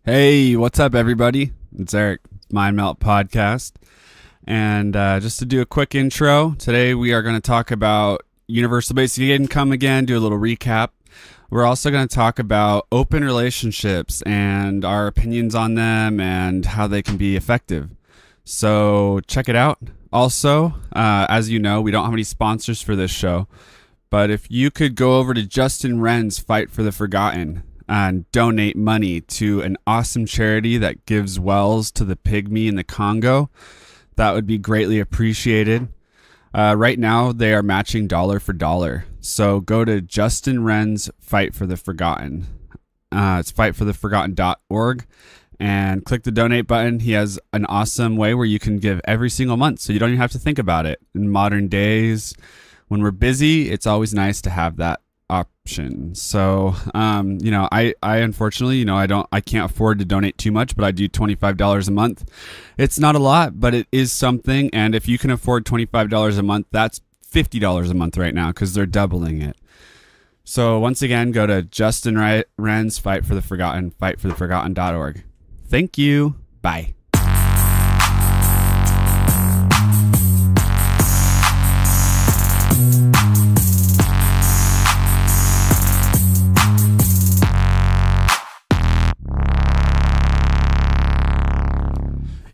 Hey, what's up, everybody? It's Eric, Mind Melt Podcast. And just to do a quick intro, today we are going to talk about universal basic income again, do a little recap. We're also going to talk about open relationships and our opinions on them and how they can be effective. So check it out. Also, as you know, we don't have any sponsors for this show, but if you could go over to Justin Wren's Fight for the Forgotten and donate money to an awesome charity that gives wells to the pygmy in the Congo, that would be greatly appreciated. Right now, they are matching dollar for dollar. So go to Justin Wren's Fight for the Forgotten. It's fightfortheforgotten.org and click the donate button. He has an awesome way where you can give every single month, so you don't even have to think about it. In modern days, when we're busy, it's always nice to have that option. So I unfortunately, I can't afford to donate too much, but I do $25 a month. It's not a lot, but it is something. And if you can afford $25 a month, that's $50 a month right now, because they're doubling it. So once again, go to Justin Wren's Fight for the Forgotten, fightfortheforgotten.org. Thank you. Bye.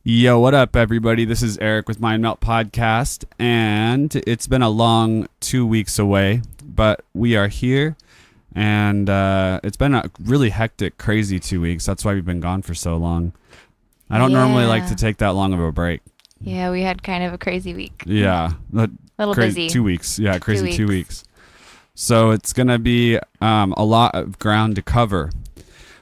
Yo, what up, everybody? This is Eric with Mind Melt Podcast, and it's been a long 2 weeks away, but we are here, and it's been a really hectic, crazy 2 weeks. That's why we've been gone for so long. I don't normally like to take that long of a break. Yeah, we had kind of a crazy week. Yeah. A little busy. 2 weeks. Yeah, crazy 2 weeks. So it's going to be a lot of ground to cover.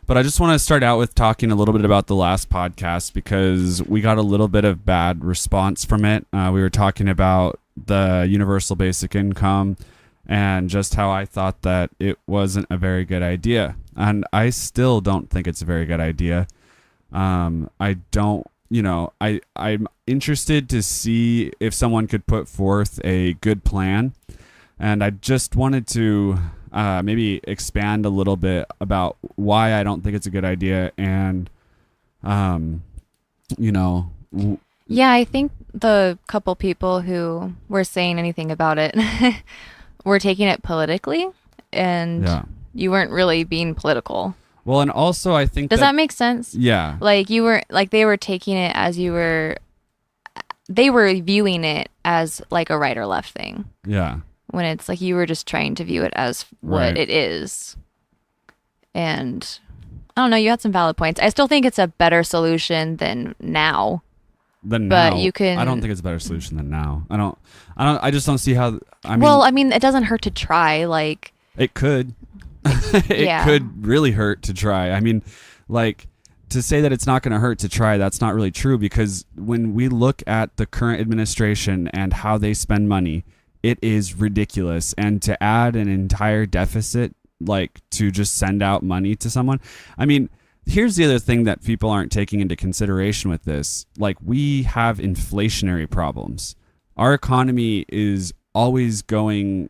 But I just want to start out with talking a little bit about the last podcast, because we got a little bit of bad response from it. We were talking about the universal basic income and just how I thought that it wasn't a very good idea. And I still don't think it's a very good idea. I'm interested to see if someone could put forth a good plan. And I just wanted to maybe expand a little bit about why I don't think it's a good idea. And, Yeah, I think the couple people who were saying anything about it were taking it politically, and you weren't really being political. Well, and also I think Does that make sense? Yeah. They were taking it as they were viewing it as like a right or left thing. Yeah. When it's like you were just trying to view it as what it is. And I don't know, you had some valid points. I still think it's a better solution than now. But you can. I don't think it's a better solution than now. I just don't see how. It doesn't hurt to try. Like, it could. It could really hurt to try. I mean, like, to say that it's not going to hurt to try, that's not really true, because when we look at the current administration and how they spend money, it is ridiculous. And to add an entire deficit, like, to just send out money to someone. I mean, here's the other thing that people aren't taking into consideration with this. Like, we have inflationary problems. Our economy is always going,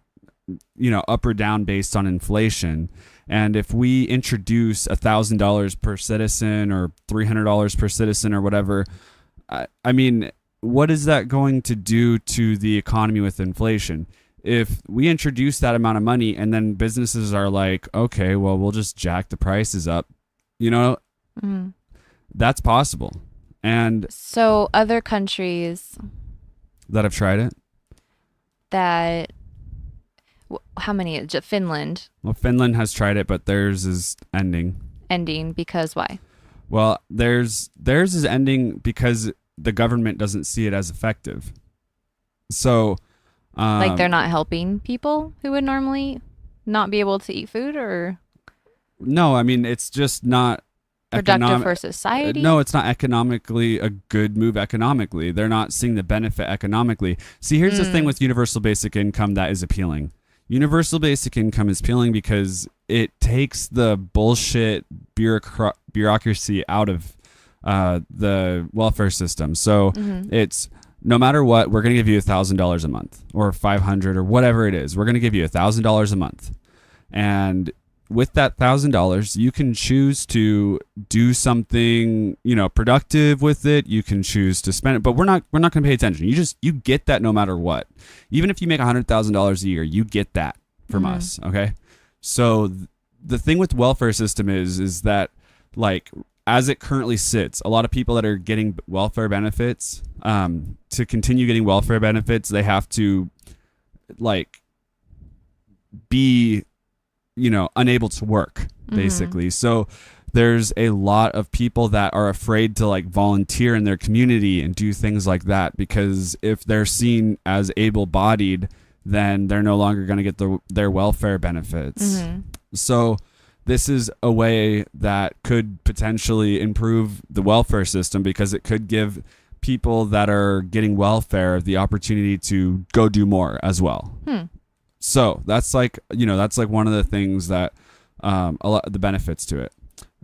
up or down based on inflation. And if we introduce $1,000 per citizen or $300 per citizen or whatever, I mean, what is that going to do to the economy with inflation? If we introduce that amount of money and then businesses are like, okay, well, we'll just jack the prices up, that's possible. And so other countries that have tried it, how many? Finland. Well, Finland has tried it, but theirs is ending. Because why? Well, theirs is ending because the government doesn't see it as effective. So, like, they're not helping people who would normally not be able to eat food, or? No, I mean, it's just not productive for society. No, it's not economically a good move economically. They're not seeing the benefit economically. See, here's the thing with universal basic income that is appealing. Universal basic income is appealing because it takes the bullshit bureaucracy out of the welfare system. So it's, no matter what, we're going to give you $1,000 a month or $500 or whatever it is. We're going to give you $1,000 a month. And with that $1,000, you can choose to do something, productive with it. You can choose to spend it, but we're not going to pay attention. You get that no matter what. Even if you make $100,000 a year, you get that from us. Okay. So the thing with welfare system is that, like, as it currently sits, a lot of people that are getting welfare benefits, to continue getting welfare benefits, they have to, like, be, unable to work, basically. So there's a lot of people that are afraid to, like, volunteer in their community and do things like that, because if they're seen as able-bodied, then they're no longer going to get their welfare benefits. So this is a way that could potentially improve the welfare system, because it could give people that are getting welfare the opportunity to go do more as well. So that's like one of the things that, a lot of the benefits to it.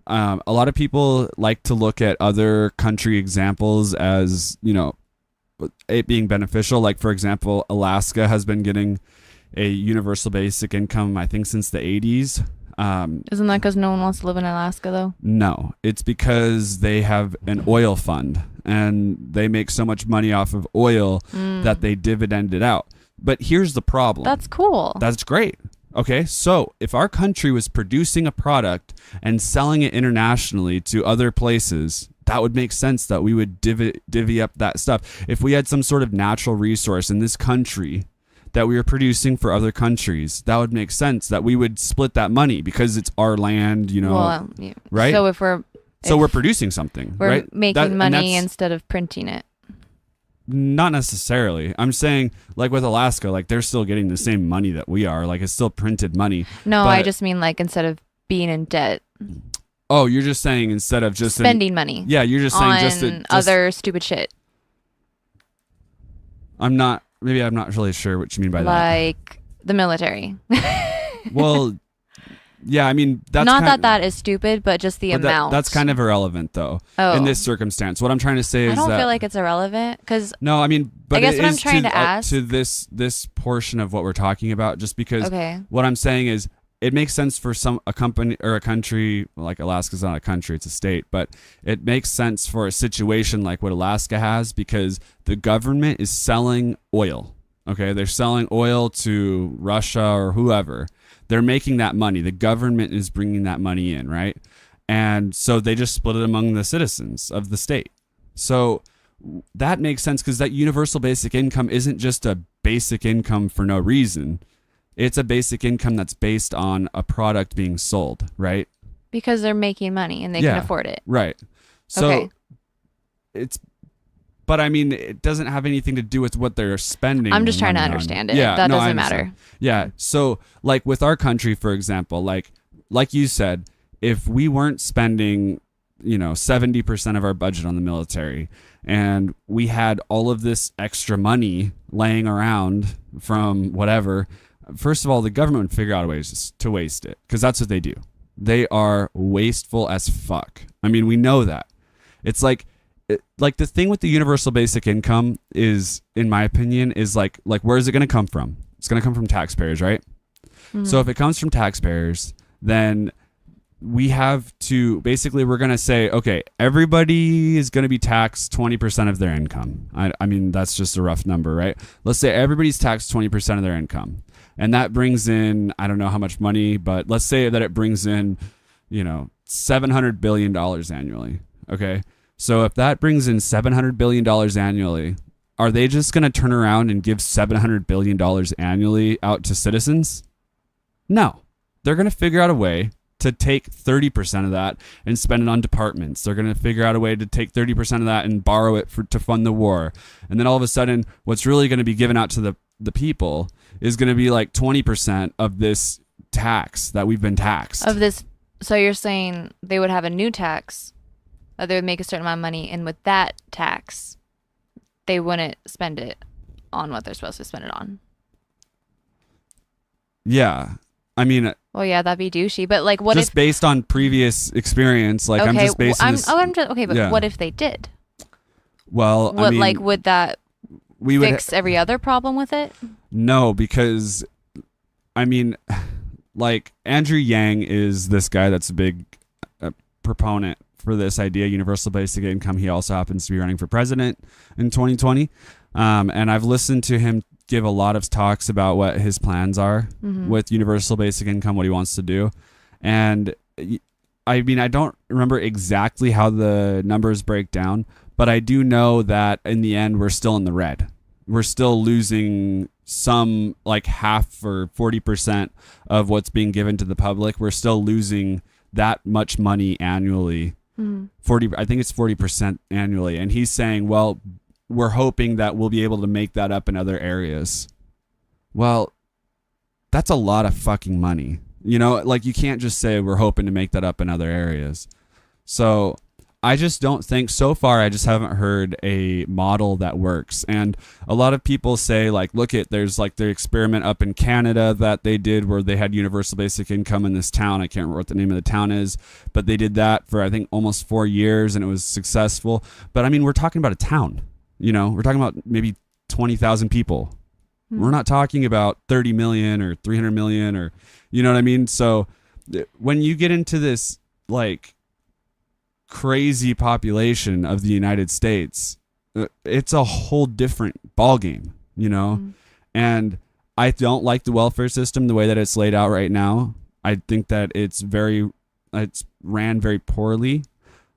A lot of people like to look at other country examples as, it being beneficial. Like, for example, Alaska has been getting a universal basic income, I think, since the 80s. Isn't that because no one wants to live in Alaska, though? No, it's because they have an oil fund, and they make so much money off of oil that they dividend it out. But here's the problem. That's cool. That's great. Okay, so if our country was producing a product and selling it internationally to other places, that would make sense that we would divvy up that stuff. If we had some sort of natural resource in this country that we were producing for other countries, that would make sense that we would split that money, because it's our land, Well, yeah. Right? So if we're producing something, we're right? making money instead of printing it. Not necessarily. I'm saying, like, with Alaska, like, they're still getting the same money that we are. Like, it's still printed money. No, I just mean, like, instead of being in debt. Oh, you're just saying instead of just spending money. Yeah, you're just saying just other stupid shit. I'm not really sure what you mean by that. Like the military. Well, yeah, I mean, that's not that is stupid, but just the amount. That's kind of irrelevant, though, in this circumstance. What I'm trying to say is that I don't feel like it's irrelevant, because no, I mean, but I guess it what I'm is trying to ask to this portion of what we're talking about, just because what I'm saying is it makes sense for a company or a country, like Alaska's not a country, it's a state, but it makes sense for a situation like what Alaska has, because the government is selling oil. Okay, they're selling oil to Russia or whoever. They're making that money. The government is bringing that money in, right? And so they just split it among the citizens of the state. So that makes sense, because that universal basic income isn't just a basic income for no reason. It's a basic income that's based on a product being sold, right? Because they're making money and they can afford it. Right. So but I mean, it doesn't have anything to do with what they're spending. I'm just trying to understand it. Yeah, that doesn't matter. Yeah. So, like, with our country, for example, like you said, if we weren't spending, 70% of our budget on the military, and we had all of this extra money laying around from whatever, first of all, the government would figure out ways to waste it, because that's what they do. They are wasteful as fuck. I mean, we know that. It's like the thing with the universal basic income is, in my opinion, is like where is it going to come from? It's going to come from taxpayers, right? So if it comes from taxpayers, then we have to basically, we're going to say, okay, everybody is going to be taxed 20% of their income. I mean, that's just a rough number, right? Let's say everybody's taxed 20% of their income. And that brings in, I don't know how much money, but let's say that it brings in, $700 billion annually. Okay. So if that brings in $700 billion annually, are they just going to turn around and give $700 billion annually out to citizens? No. They're going to figure out a way to take 30% of that and spend it on departments. They're going to figure out a way to take 30% of that and borrow it to fund the war. And then all of a sudden, what's really going to be given out to the people is going to be like 20% of this tax that we've been taxed. Of this, so you're saying they would have a new tax, they would make a certain amount of money, and with that tax, they wouldn't spend it on what they're supposed to spend it on. Yeah. I mean, well, yeah, that'd be douchey. But like, what just based on previous experience, like, okay, I'm just basing this. But what if they did? Well, I mean, would that fix every other problem with it? No, because I mean, like Andrew Yang is this guy that's a big proponent for this idea, universal basic income. He also happens to be running for president in 2020. And I've listened to him give a lot of talks about what his plans are with universal basic income, what he wants to do. And I mean, I don't remember exactly how the numbers break down, but I do know that in the end, we're still in the red. We're still losing some, like half or 40% of what's being given to the public. We're still losing that much money annually. 40, I think it's 40% annually. And he's saying, well, we're hoping that we'll be able to make that up in other areas. Well, that's a lot of fucking money. You know, like you can't just say we're hoping to make that up in other areas. So I just don't think, so far, I just haven't heard a model that works. And a lot of people say, like, look at, there's like the experiment up in Canada that they did where they had universal basic income in this town. I can't remember what the name of the town is, but they did that for, I think, almost 4 years and it was successful. But I mean, we're talking about a town, you know, we're talking about maybe 20,000 people. We're not talking about 30 million or 300 million or, you know what I mean? So when you get into this, like, crazy population of the United States, it's a whole different ballgame, you know? And I don't like the welfare system the way that it's laid out right now. I think that it's ran very poorly.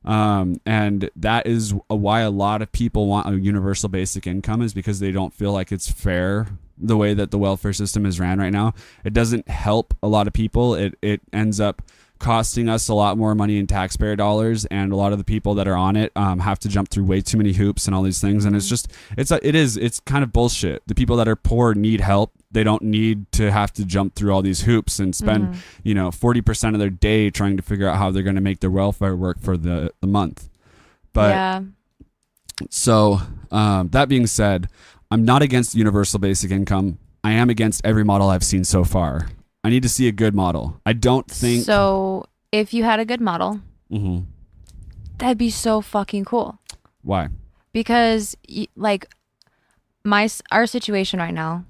And that is why a lot of people want a universal basic income, is because they don't feel like it's fair the way that the welfare system is ran right now. It doesn't help a lot of people. It ends up costing us a lot more money in taxpayer dollars, and a lot of the people that are on it have to jump through way too many hoops and all these things, and it's kind of bullshit. The people that are poor need help. They don't need to have to jump through all these hoops and spend 40% of their day trying to figure out how they're going to make their welfare work for the month. But yeah. So that being said, I'm not against universal basic income. I am against every model I've seen so far. I need to see a good model. I don't think... So, if you had a good model, that'd be so fucking cool. Why? Because, like, our situation right now,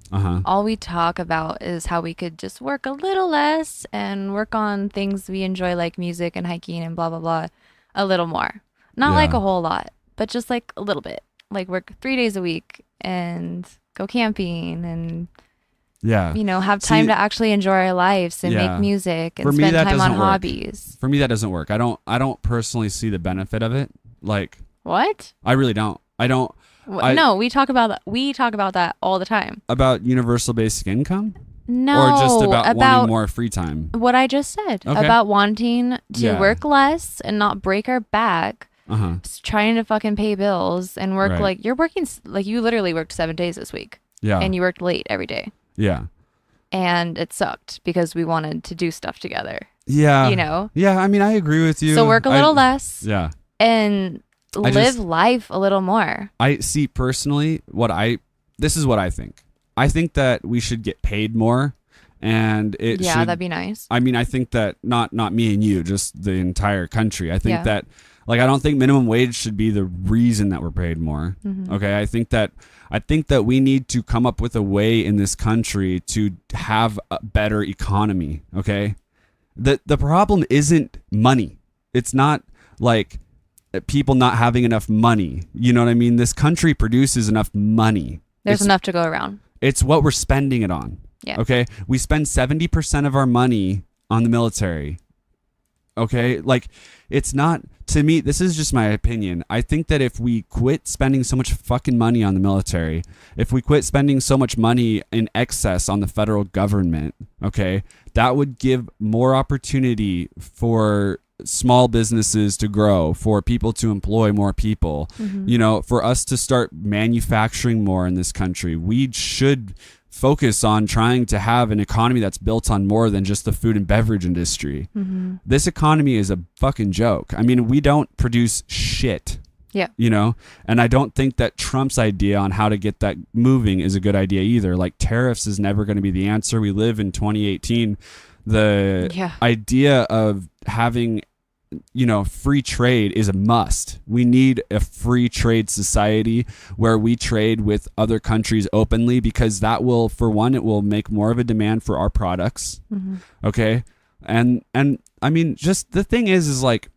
all we talk about is how we could just work a little less and work on things we enjoy, like music and hiking and blah, blah, blah, a little more. Not like a whole lot, but just like a little bit. Like, work 3 days a week and go camping and... have time to actually enjoy our lives and make music and spend time on hobbies. For me, that doesn't work. I don't personally see the benefit of it. Like, what? I really don't. No, we talk about that. We talk about that all the time. About universal basic income? No. Or just about wanting more free time? What I just said. Okay. About wanting to work less and not break our back. Trying to fucking pay bills and work like you're working, like you literally worked 7 days this week. Yeah. And you worked late every day. Yeah. And it sucked because we wanted to do stuff together. Yeah. You know? Yeah, I mean, I agree with you. So work a little less. Yeah. And live life a little more. I see personally this is what I think. I think that we should get paid more, and that'd be nice. I mean, I think that not me and you, just the entire country. I think that, like, I don't think minimum wage should be the reason that we're paid more. Okay. I think that we need to come up with a way in this country to have a better economy. Okay. The problem isn't money. It's not like people not having enough money. You know what I mean? This country produces enough money. There's enough to go around. It's what we're spending it on. Yeah. Okay. We spend 70% of our money on the military. Okay. Like, it's not, to me, this is just my opinion. I think that if we quit spending so much fucking money on the military, if we quit spending so much money in excess on the federal government, okay, that would give more opportunity for small businesses to grow, for people to employ more people, for us to start manufacturing more in this country. We should focus on trying to have an economy that's built on more than just the food and beverage industry. This economy is a fucking joke. I mean, we don't produce shit. Yeah. And I don't think that Trump's idea on how to get that moving is a good idea either. Like, tariffs is never going to be the answer. We live in 2018. The idea of having free trade is a must. We need a free trade society where we trade with other countries openly, because that will, for one, it will make more of a demand for our products. Mm-hmm. Okay. And I mean, just the thing is like,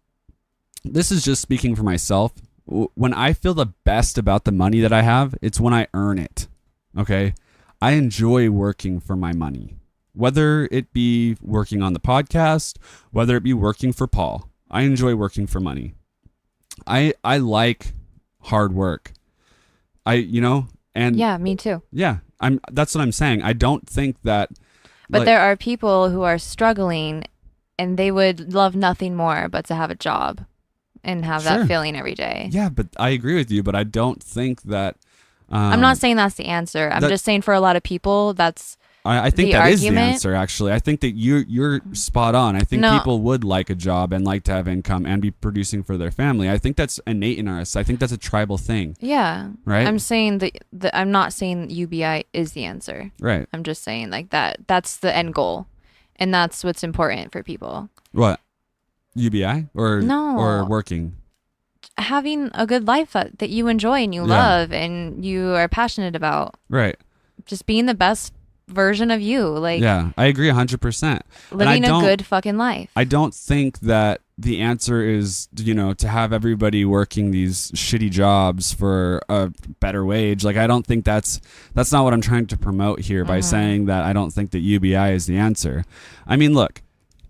this is just speaking for myself. When I feel the best about the money that I have, it's when I earn it. Okay. I enjoy working for my money, whether it be working on the podcast, whether it be working for Paul. I enjoy working for money. I like hard work. And yeah, me too. Yeah, that's what I'm saying. I don't think that. But there are people who are struggling, and they would love nothing more but to have a job and have that feeling every day. Yeah, but I agree with you. But I don't think that. I'm not saying that's the answer. I'm just saying for a lot of people, that's. I think that is the answer, actually. I think that you're spot on. I think people would like a job and like to have income and be producing for their family. I think that's innate in us. I think that's a tribal thing. Yeah. Right? I'm saying that I'm not saying UBI is the answer. Right. I'm just saying like that's the end goal. And that's what's important for people. What? UBI? Or working? Having a good life that you enjoy and you love and you are passionate about. Right. Just being the best version of you. Like, yeah, I agree 100%. Living a good fucking life. I don't think that the answer is, to have everybody working these shitty jobs for a better wage. Like, I don't think that's not what I'm trying to promote here by saying that I don't think that UBI is the answer. I mean, look,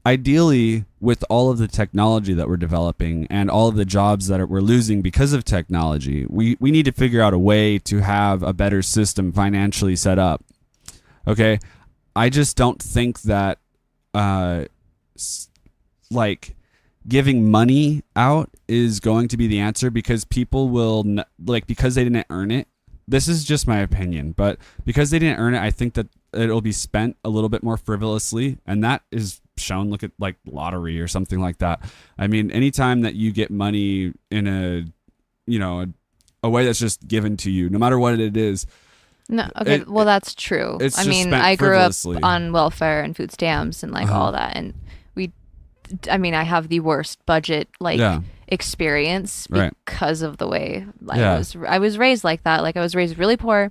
ideally, with all of the technology that we're developing and all of the jobs that we're losing because of technology, we need to figure out a way to have a better system financially set up. Okay, I just don't think that, like, giving money out is going to be the answer, because people will, because they didn't earn it. This is just my opinion, but because they didn't earn it, I think that it'll be spent a little bit more frivolously, and that is shown. Look at like lottery or something like that. I mean, anytime that you get money in a way that's just given to you, no matter what it is. No, okay, that's true. I mean, I grew up on welfare and food stamps and like all that, and I have the worst budget experience because of the way I was raised like that. Like, I was raised really poor,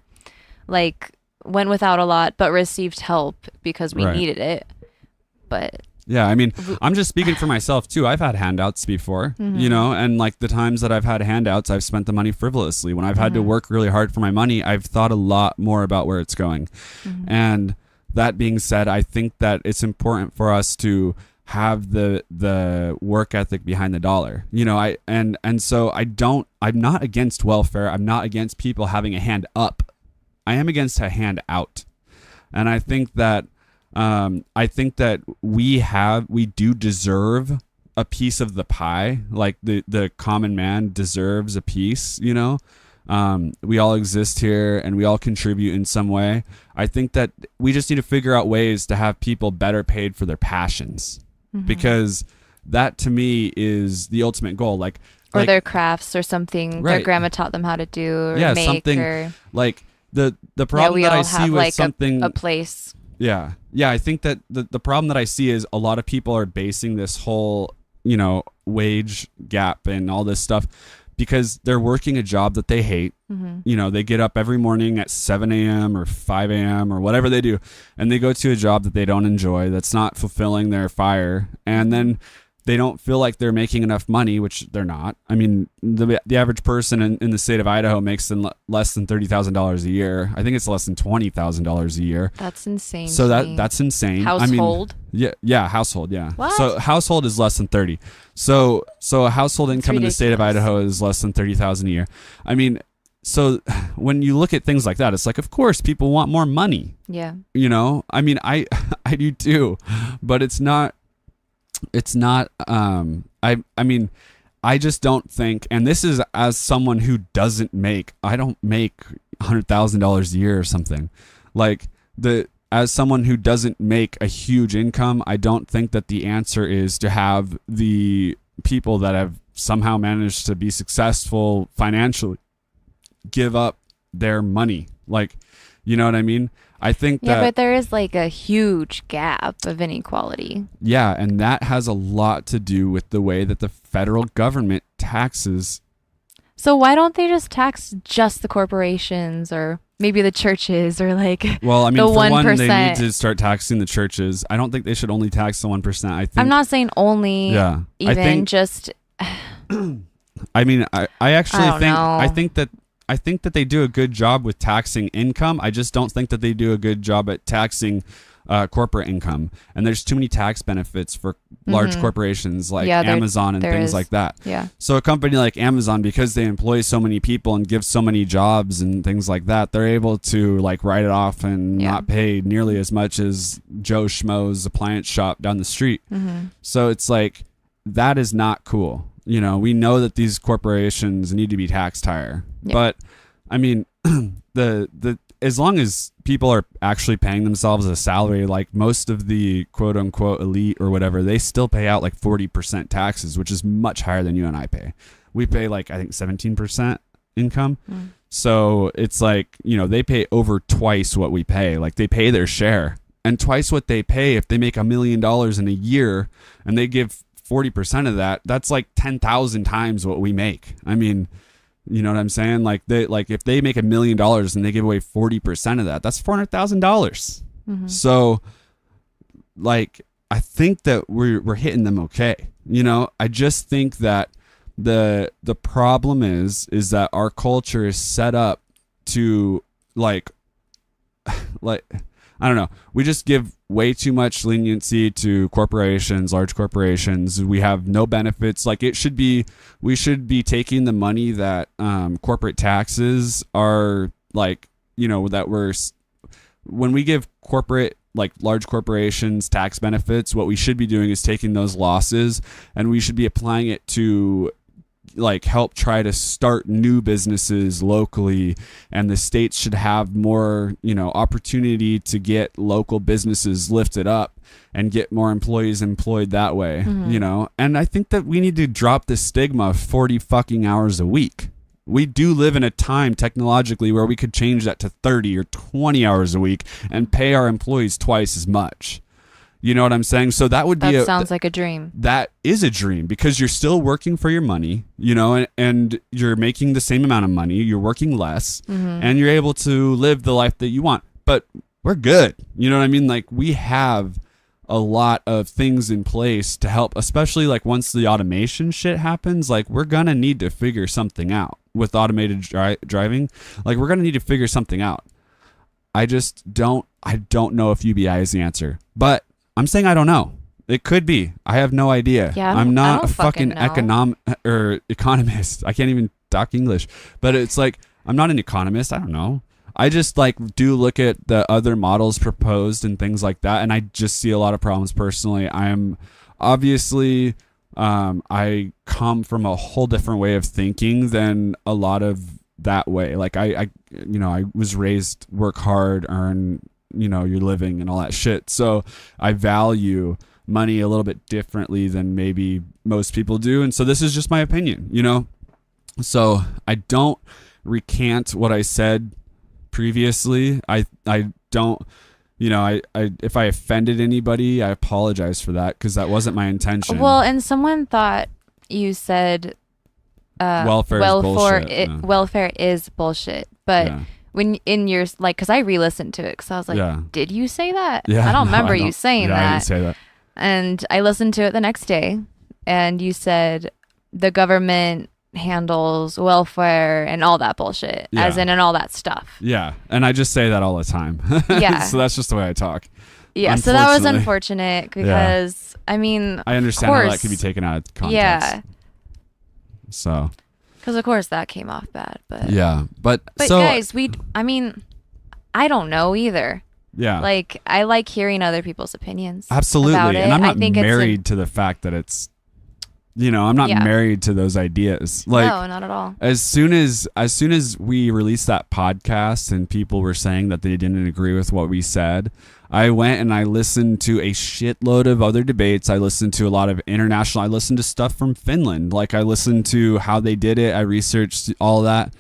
like went without a lot, but received help because we needed it. But yeah, I mean, I'm just speaking for myself too. I've had handouts before, and like the times that I've had handouts, I've spent the money frivolously. When I've had to work really hard for my money, I've thought a lot more about where it's going. And that being said, I think that it's important for us to have the work ethic behind the dollar. So I'm not against welfare. I'm not against people having a hand up. I am against a hand out. And I think that we do deserve a piece of the pie. Like the common man deserves a piece, we all exist here and we all contribute in some way. I think that we just need to figure out ways to have people better paid for their passions, because that to me is the ultimate goal. Or their crafts or something their grandma taught them how to do or make. Something like the problem that I see with like something a place. Yeah. I think that the problem that I see is a lot of people are basing this whole, wage gap and all this stuff because they're working a job that they hate. They get up every morning at 7 a.m. or 5 a.m. or whatever they do, and they go to a job that they don't enjoy, that's not fulfilling their fire. And then they don't feel like they're making enough money, which they're not. I mean, the average person in the state of Idaho makes less than $30,000 a year. I think it's less than $20,000 a year. That's insane. So that's insane. Household? Yeah, household, yeah. What? So household is less than 30. So a household income in the state of Idaho is less than $30,000 a year. I mean, so when you look at things like that, it's like, of course, people want more money. Yeah. I mean, I do too, but it's not, I mean, I just don't think, and this is as someone who I don't make $100,000 a year or something. Like as someone who doesn't make a huge income, I don't think that the answer is to have the people that have somehow managed to be successful financially give up their money. Like, you know what I mean? I think yeah, but there is like a huge gap of inequality. Yeah, and that has a lot to do with the way that the federal government taxes. So why don't they just tax just the corporations or maybe the churches or like well, I mean, the for 1%? one, they need to start taxing the churches. I don't think they should only tax the 1%. I think I'm not saying only. Yeah, even I think, just. I mean, I actually think know. I think that they do a good job with taxing income. I just don't think that they do a good job at taxing corporate income. And there's too many tax benefits for large corporations like Amazon and things like that. Yeah. So a company like Amazon, because they employ so many people and give so many jobs and things like that, they're able to like write it off and not pay nearly as much as Joe Schmo's appliance shop down the street. So it's like, that is not cool. You know, we know that these corporations need to be taxed higher, but I mean, the as long as people are actually paying themselves a salary, like most of the quote unquote elite or whatever, they still pay out like 40% taxes, which is much higher than you and I pay. We pay like, I think 17% income. So it's like, you know, they pay over twice what we pay. Like they pay their share and twice what they pay if they make $1 million in a year and they give 40% of that. That's like 10,000 times what we make. I mean, you know what I'm saying? Like if they make $1 million and they give away 40% of that, that's $400,000. So like, I think that we're hitting them okay. You know, I just think that the problem is that our culture is set up to like I don't know. We just give way too much leniency to corporations, large corporations. We have no benefits. Like we should be taking the money that corporate taxes are like, you know, when we give corporate, like large corporations tax benefits, what we should be doing is taking those losses and we should be applying it to like help try to start new businesses locally, and the states should have more, you know, opportunity to get local businesses lifted up and get more employees employed that way, you know. And I think that we need to drop the stigma of 40 fucking hours a week. We do live in a time technologically where we could change that to 30 or 20 hours a week and pay our employees twice as much. You know what I'm saying? So that sounds like a dream. That is a dream because you're still working for your money, you know, and you're making the same amount of money. You're working less and you're able to live the life that you want. But we're good. You know what I mean? Like we have a lot of things in place to help, especially like once the automation shit happens, like we're going to need to figure something out with automated driving. Like we're going to need to figure something out. I don't know if UBI is the answer, but I'm saying I don't know. It could be. I have no idea. Yeah, I'm not a fucking economist. I can't even talk English. But it's like, I'm not an economist. I don't know. I just like do look at the other models proposed and things like that, and I just see a lot of problems personally. I am obviously I come from a whole different way of thinking than a lot of that way. Like I you know, I was raised work hard, earn, you know, your living and all that shit. So I value money a little bit differently than maybe most people do. And so this is just my opinion, you know? So I don't recant what I said previously. I don't, you know, I if I offended anybody, I apologize for that because that wasn't my intention. Well, and someone thought you said welfare is bullshit. But when in your, like, because I re-listened to it because I was like, did you say that? I don't remember you saying that. I didn't say that. And I listened to it the next day and you said the government handles welfare and all that bullshit, as in and all that stuff. Yeah. And I just say that all the time. Yeah. So that's just the way I talk. Yeah. So that was unfortunate because, I mean, I understand how that could be taken out of context. Yeah. So. Because of course that came off bad, but but so, guys, I don't know either. Yeah, like I like hearing other people's opinions. Absolutely, about it. And I'm not married to the fact that it's, you know, I'm not married to those ideas. Like, no, not at all. As soon as we released that podcast and people were saying that they didn't agree with what we said, I went and I listened to a shitload of other debates. I listened to a lot of international. I listened to stuff from Finland. Like I listened to how they did it. I researched all that.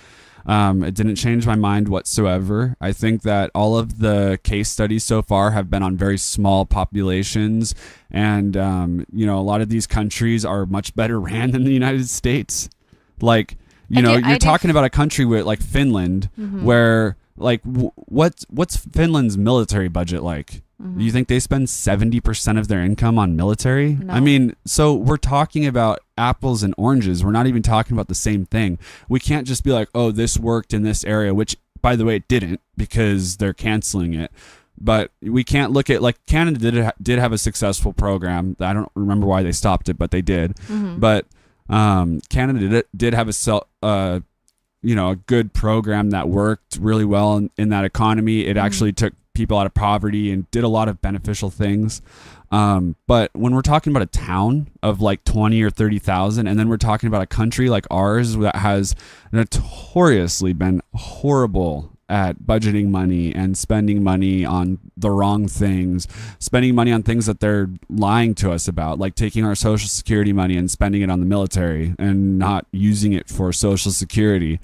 It didn't change my mind whatsoever. I think that all of the case studies so far have been on very small populations, and a lot of these countries are much better ran than the United States. Like, you're talking about a country with like Finland, where like what's Finland's military budget like? Do you think they spend 70% of their income on military? No. I mean, so we're talking about apples and oranges. We're not even talking about the same thing. We can't just be like, oh, this worked in this area, which, by the way, it didn't, because they're canceling it. But we can't look at, like, Canada did have a successful program. I don't remember why they stopped it, but they did. But Canada did have a good program that worked really well in that economy. It actually took people out of poverty and did a lot of beneficial things. But when we're talking about a town of like 20 or 30,000, and then we're talking about a country like ours that has notoriously been horrible at budgeting money and spending money on the wrong things, spending money on things that they're lying to us about, like taking our social security money and spending it on the military and not using it for social security.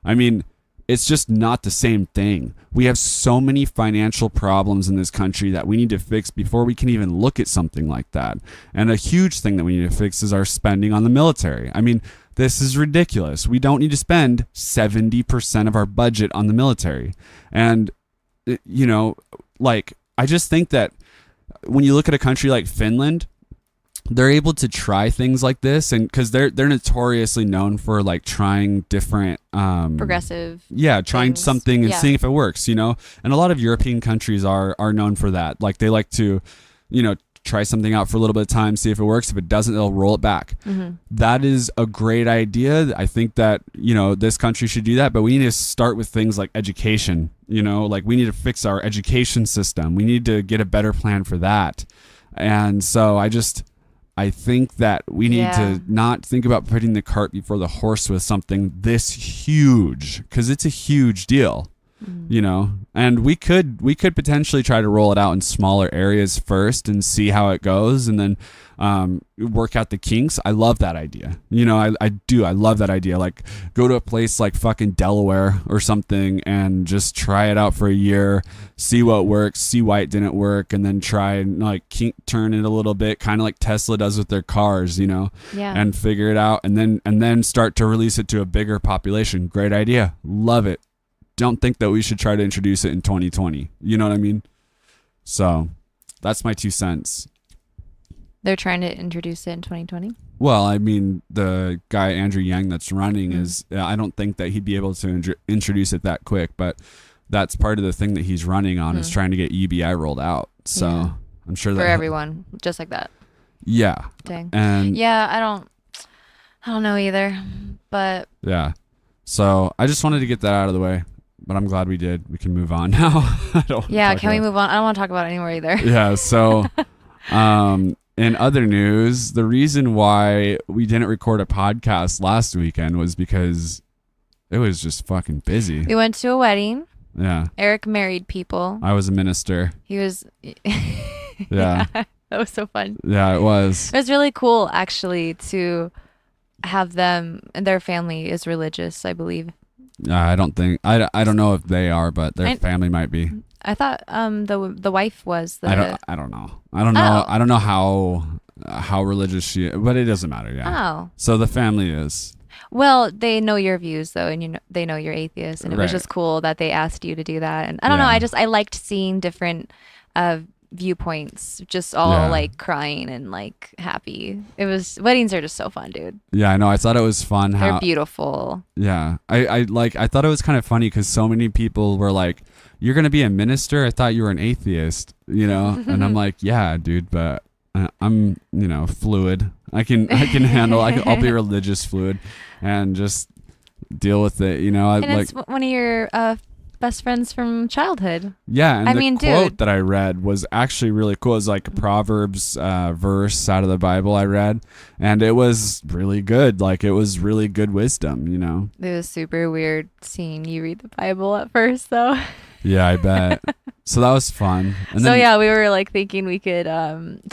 I mean, it's just not the same thing. We have so many financial problems in this country that we need to fix before we can even look at something like that. And a huge thing that we need to fix is our spending on the military. I mean, this is ridiculous. We don't need to spend 70% of our budget on the military. And, I just think that when you look at a country like Finland, they're able to try things like this, and because they're notoriously known for like trying different progressive trying things. something and seeing if it works, and a lot of European countries are known for that. Like, they like to try something out for a little bit of time, see if it works. If it doesn't, they'll roll it back. That is a great idea. I think that this country should do that, but we need to start with things like education. Like, we need to fix our education system. We need to get a better plan for that. And so I think that we need to not think about putting the cart before the horse with something this huge, because it's a huge deal, and we could potentially try to roll it out in smaller areas first and see how it goes, and then work out the kinks. I love that idea. I love that idea. Like, go to a place like fucking Delaware or something and just try it out for a year, see what works, see why it didn't work, and then try and like turn it a little bit, kind of like Tesla does with their cars, and figure it out, and then start to release it to a bigger population. Great idea. Love it. Don't think that we should try to introduce it in 2020. You know what I mean? So that's my 2 cents. They're trying to introduce it in 2020. Well, I mean, the guy Andrew Yang that's running is, I don't think that he'd be able to introduce it that quick, but that's part of the thing that he's running on, is trying to get UBI rolled out. So I'm sure that for everyone, just like that. Yeah. Dang. And I don't know either, but yeah. So I just wanted to get that out of the way, but I'm glad we did. We can move on now. Can we move on? I don't want to talk about it anymore either. Yeah. So, in other news, the reason why we didn't record a podcast last weekend was because it was just fucking busy. We went to a wedding. Yeah. Eric married people. I was a minister. He was. Yeah. That was so fun. Yeah, it was. It was really cool, actually, to have them, and their family is religious, I believe. I don't think, I don't know if they are, but their family might be. I thought the wife was the. I don't know. I don't know how religious she is, but it doesn't matter. Yeah. Oh. So the family is. Well, they know your views though, and they know you're atheist, and it was just cool that they asked you to do that. And I don't know. I liked seeing different viewpoints, just all like crying and like happy. Weddings are just so fun, dude. Yeah, I know. I thought it was fun. They're beautiful. Yeah, I thought it was kind of funny because so many people were like, "You're gonna be a minister? I thought you were an atheist," and I'm like, "Yeah, dude, but I'm fluid. I can handle. I'll be religious fluid, and just deal with it. It's one of your best friends from childhood. Yeah, and the quote that I read was actually really cool. It was like a Proverbs verse out of the Bible I read, and it was really good. Like, it was really good wisdom, It was super weird seeing you read the Bible at first, though. Yeah, I bet. So that was fun. And we were like thinking we could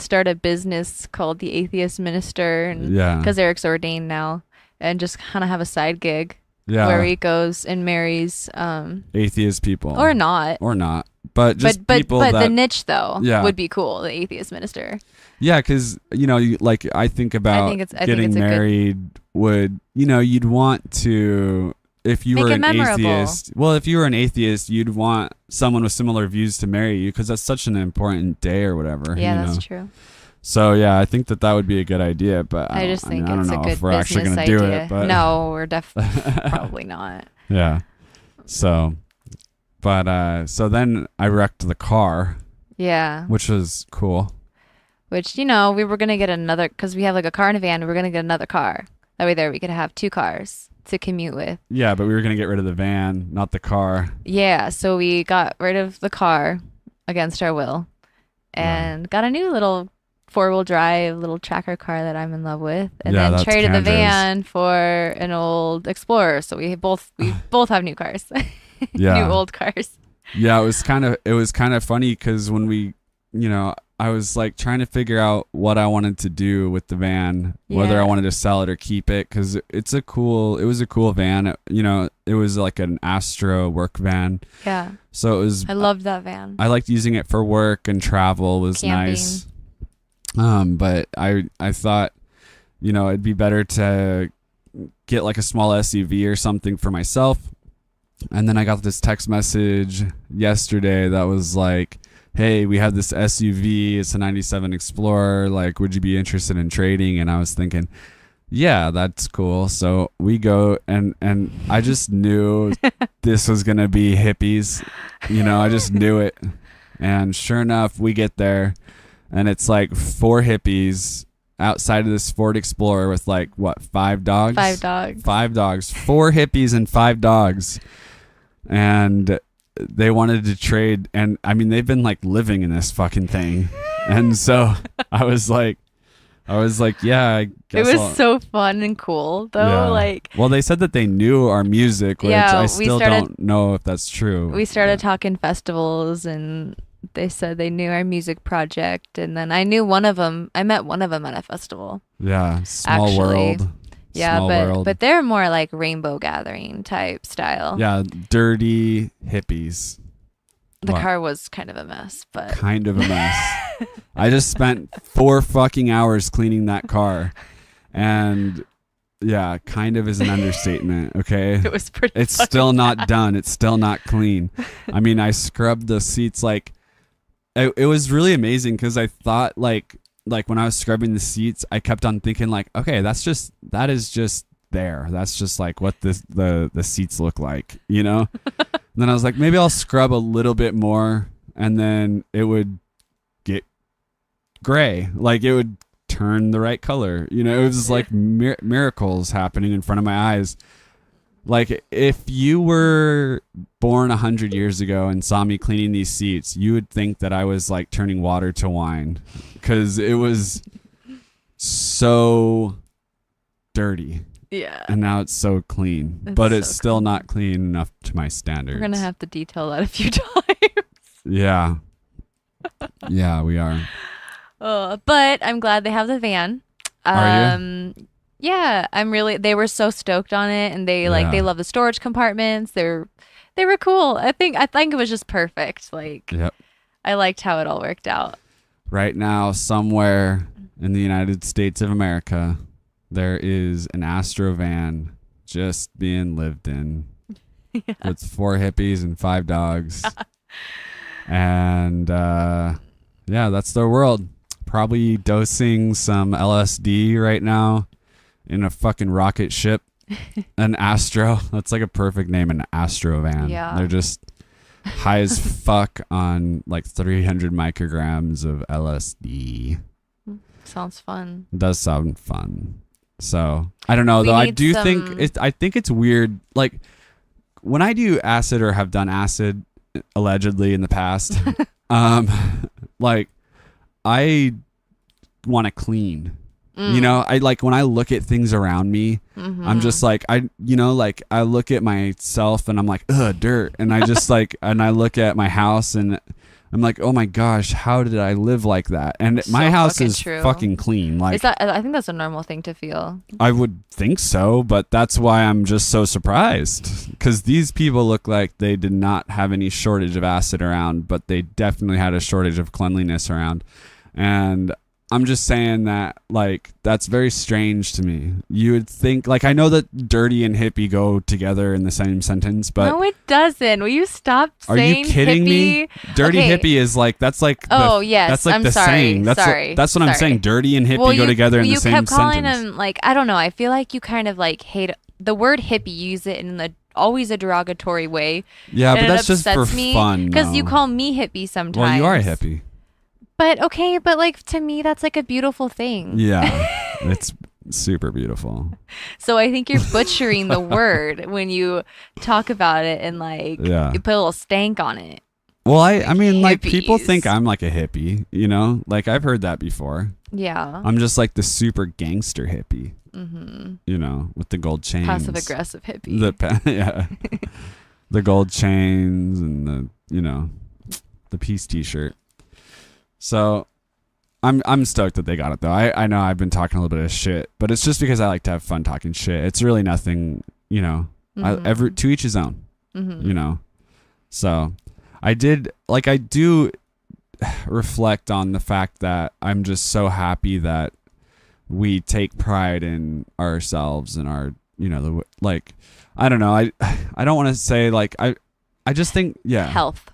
start a business called the Atheist Minister, and because Eric's ordained now, and just kind of have a side gig. Yeah. where he goes and marries atheist people. or not. But just people but that, the niche though yeah. would be cool, the atheist minister. Yeah, because I think about getting married would, you'd want to, if you Make were it an memorable. atheist. Well, if you were an atheist, you'd want someone with similar views to marry you because that's such an important day or whatever. Yeah, that's true. So yeah, I think that would be a good idea, but I just think I don't it's know a good if we're actually business going to do idea. it. But No, we're definitely probably not. Yeah. So, but so then I wrecked the car. Yeah. Which was cool. Which, we were going to get another, because we have like a car and a van, we were going to get another car. That way we could have 2 cars to commute with. Yeah, but we were going to get rid of the van, not the car. Yeah, so we got rid of the car against our will and got a new little 4-wheel drive little tracker car that I'm in love with, and then traded the van for an old Explorer. So we both have new cars. Yeah. New old cars. Yeah, it was kind of funny because when we, I was like trying to figure out what I wanted to do with the van, whether I wanted to sell it or keep it, because it was a cool van. It was like an Astro work van. Yeah. So it was. I loved that van. I liked using it for work and travel. Was camping. Nice. But I thought, it'd be better to get like a small SUV or something for myself. And then I got this text message yesterday that was like, hey, we have this SUV. It's a 97 Explorer. Like, would you be interested in trading? And I was thinking, yeah, that's cool. So we go and I just knew this was going to be hippies. I just knew it. And sure enough, we get there and it's like 4 hippies outside of this Ford Explorer with like, what, 5 dogs? 5 dogs. 5 dogs. 4 hippies and 5 dogs. And they wanted to trade, and I mean they've been like living in this fucking thing. And so I was like yeah, I guess it was so fun and cool though. Yeah. Well, they said that they knew our music, which I still don't know if that's true. We started talking festivals, and they said they knew our music project, and then I met one of them at a festival. Yeah, small world. Yeah, but they're more like rainbow gathering type style. Yeah, dirty hippies. The car was kind of a mess, but kind of a mess. I just spent 4 fucking hours cleaning that car, and yeah, kind of is an understatement. Okay, it was pretty. It's still not done. It's still not clean. I mean, I scrubbed the seats like it was really amazing because I thought like when I was scrubbing the seats, I kept on thinking like, okay, that is just there. That's just like what the seats look like, And then I was like, maybe I'll scrub a little bit more, and then it would get gray. Like it would turn the right color. It was like miracles happening in front of my eyes. Like if you were born 100 years ago and saw me cleaning these seats, you would think that I was like turning water to wine because it was so dirty. Yeah. And now it's so clean, but it's so still not clean enough to my standards. We're going to have to detail that a few times. Yeah. Yeah, we are. But I'm glad they have the van. Are you? Yeah, they were so stoked on it, and they love the storage compartments. They were cool. I think it was just perfect. Like, yep. I liked how it all worked out. Right now, somewhere in the United States of America, there is an Astro van just being lived in. Yeah. With 4 hippies and 5 dogs. And yeah, that's their world. Probably dosing some LSD right now in a fucking rocket ship. An Astro. That's like a perfect name, an Astro van. Yeah. They're just high as fuck on like 300 micrograms of LSD. Sounds fun. It does sound fun. So I don't know though. I do think it's weird. Like when I do acid or have done acid allegedly in the past, like I want to clean. I like when I look at things around me, I'm just like I look at myself and I'm like, ugh, dirt. And I just like and I look at my house and I'm like, oh my gosh, how did I live like that? And my house is fucking clean. Like, I think that's a normal thing to feel. I would think so, but that's why I'm just so surprised. Because these people look like they did not have any shortage of acid around, but they definitely had a shortage of cleanliness around. And I'm just saying that, like, that's very strange to me. You would think, like, I know that dirty and hippie go together in the same sentence, but no, it doesn't. Will you stop saying? Are you kidding me? Dirty hippie is like, that's like, yes, that's like I'm the sorry. saying. That's what I'm saying. Dirty and hippie go together in the same sentence. You kept calling them, like, I don't know. I feel like you kind of like hate the word hippie. Use it in always a derogatory way. Yeah, but that's just for fun. Because you call me hippie sometimes. Well, you are a hippie. But okay, but like to me, that's like a beautiful thing. Yeah, it's super beautiful. So I think you're butchering the word when you talk about it and like you put a little stank on it. Well, I mean, like people think I'm like a hippie, you know? Like I've heard that before. Yeah. I'm just like the super gangster hippie, you know, with the gold chains. Passive aggressive hippie. Yeah. The gold chains and the, you know, the peace t-shirt. So I'm stoked that they got it though. I know I've been talking a little bit of shit, but it's just because I like to have fun talking shit. It's really nothing, you know, to each his own, you know? So I do reflect on the fact that I'm just so happy that we take pride in ourselves and our, you know, I don't know. I don't want to say like, I just think, health,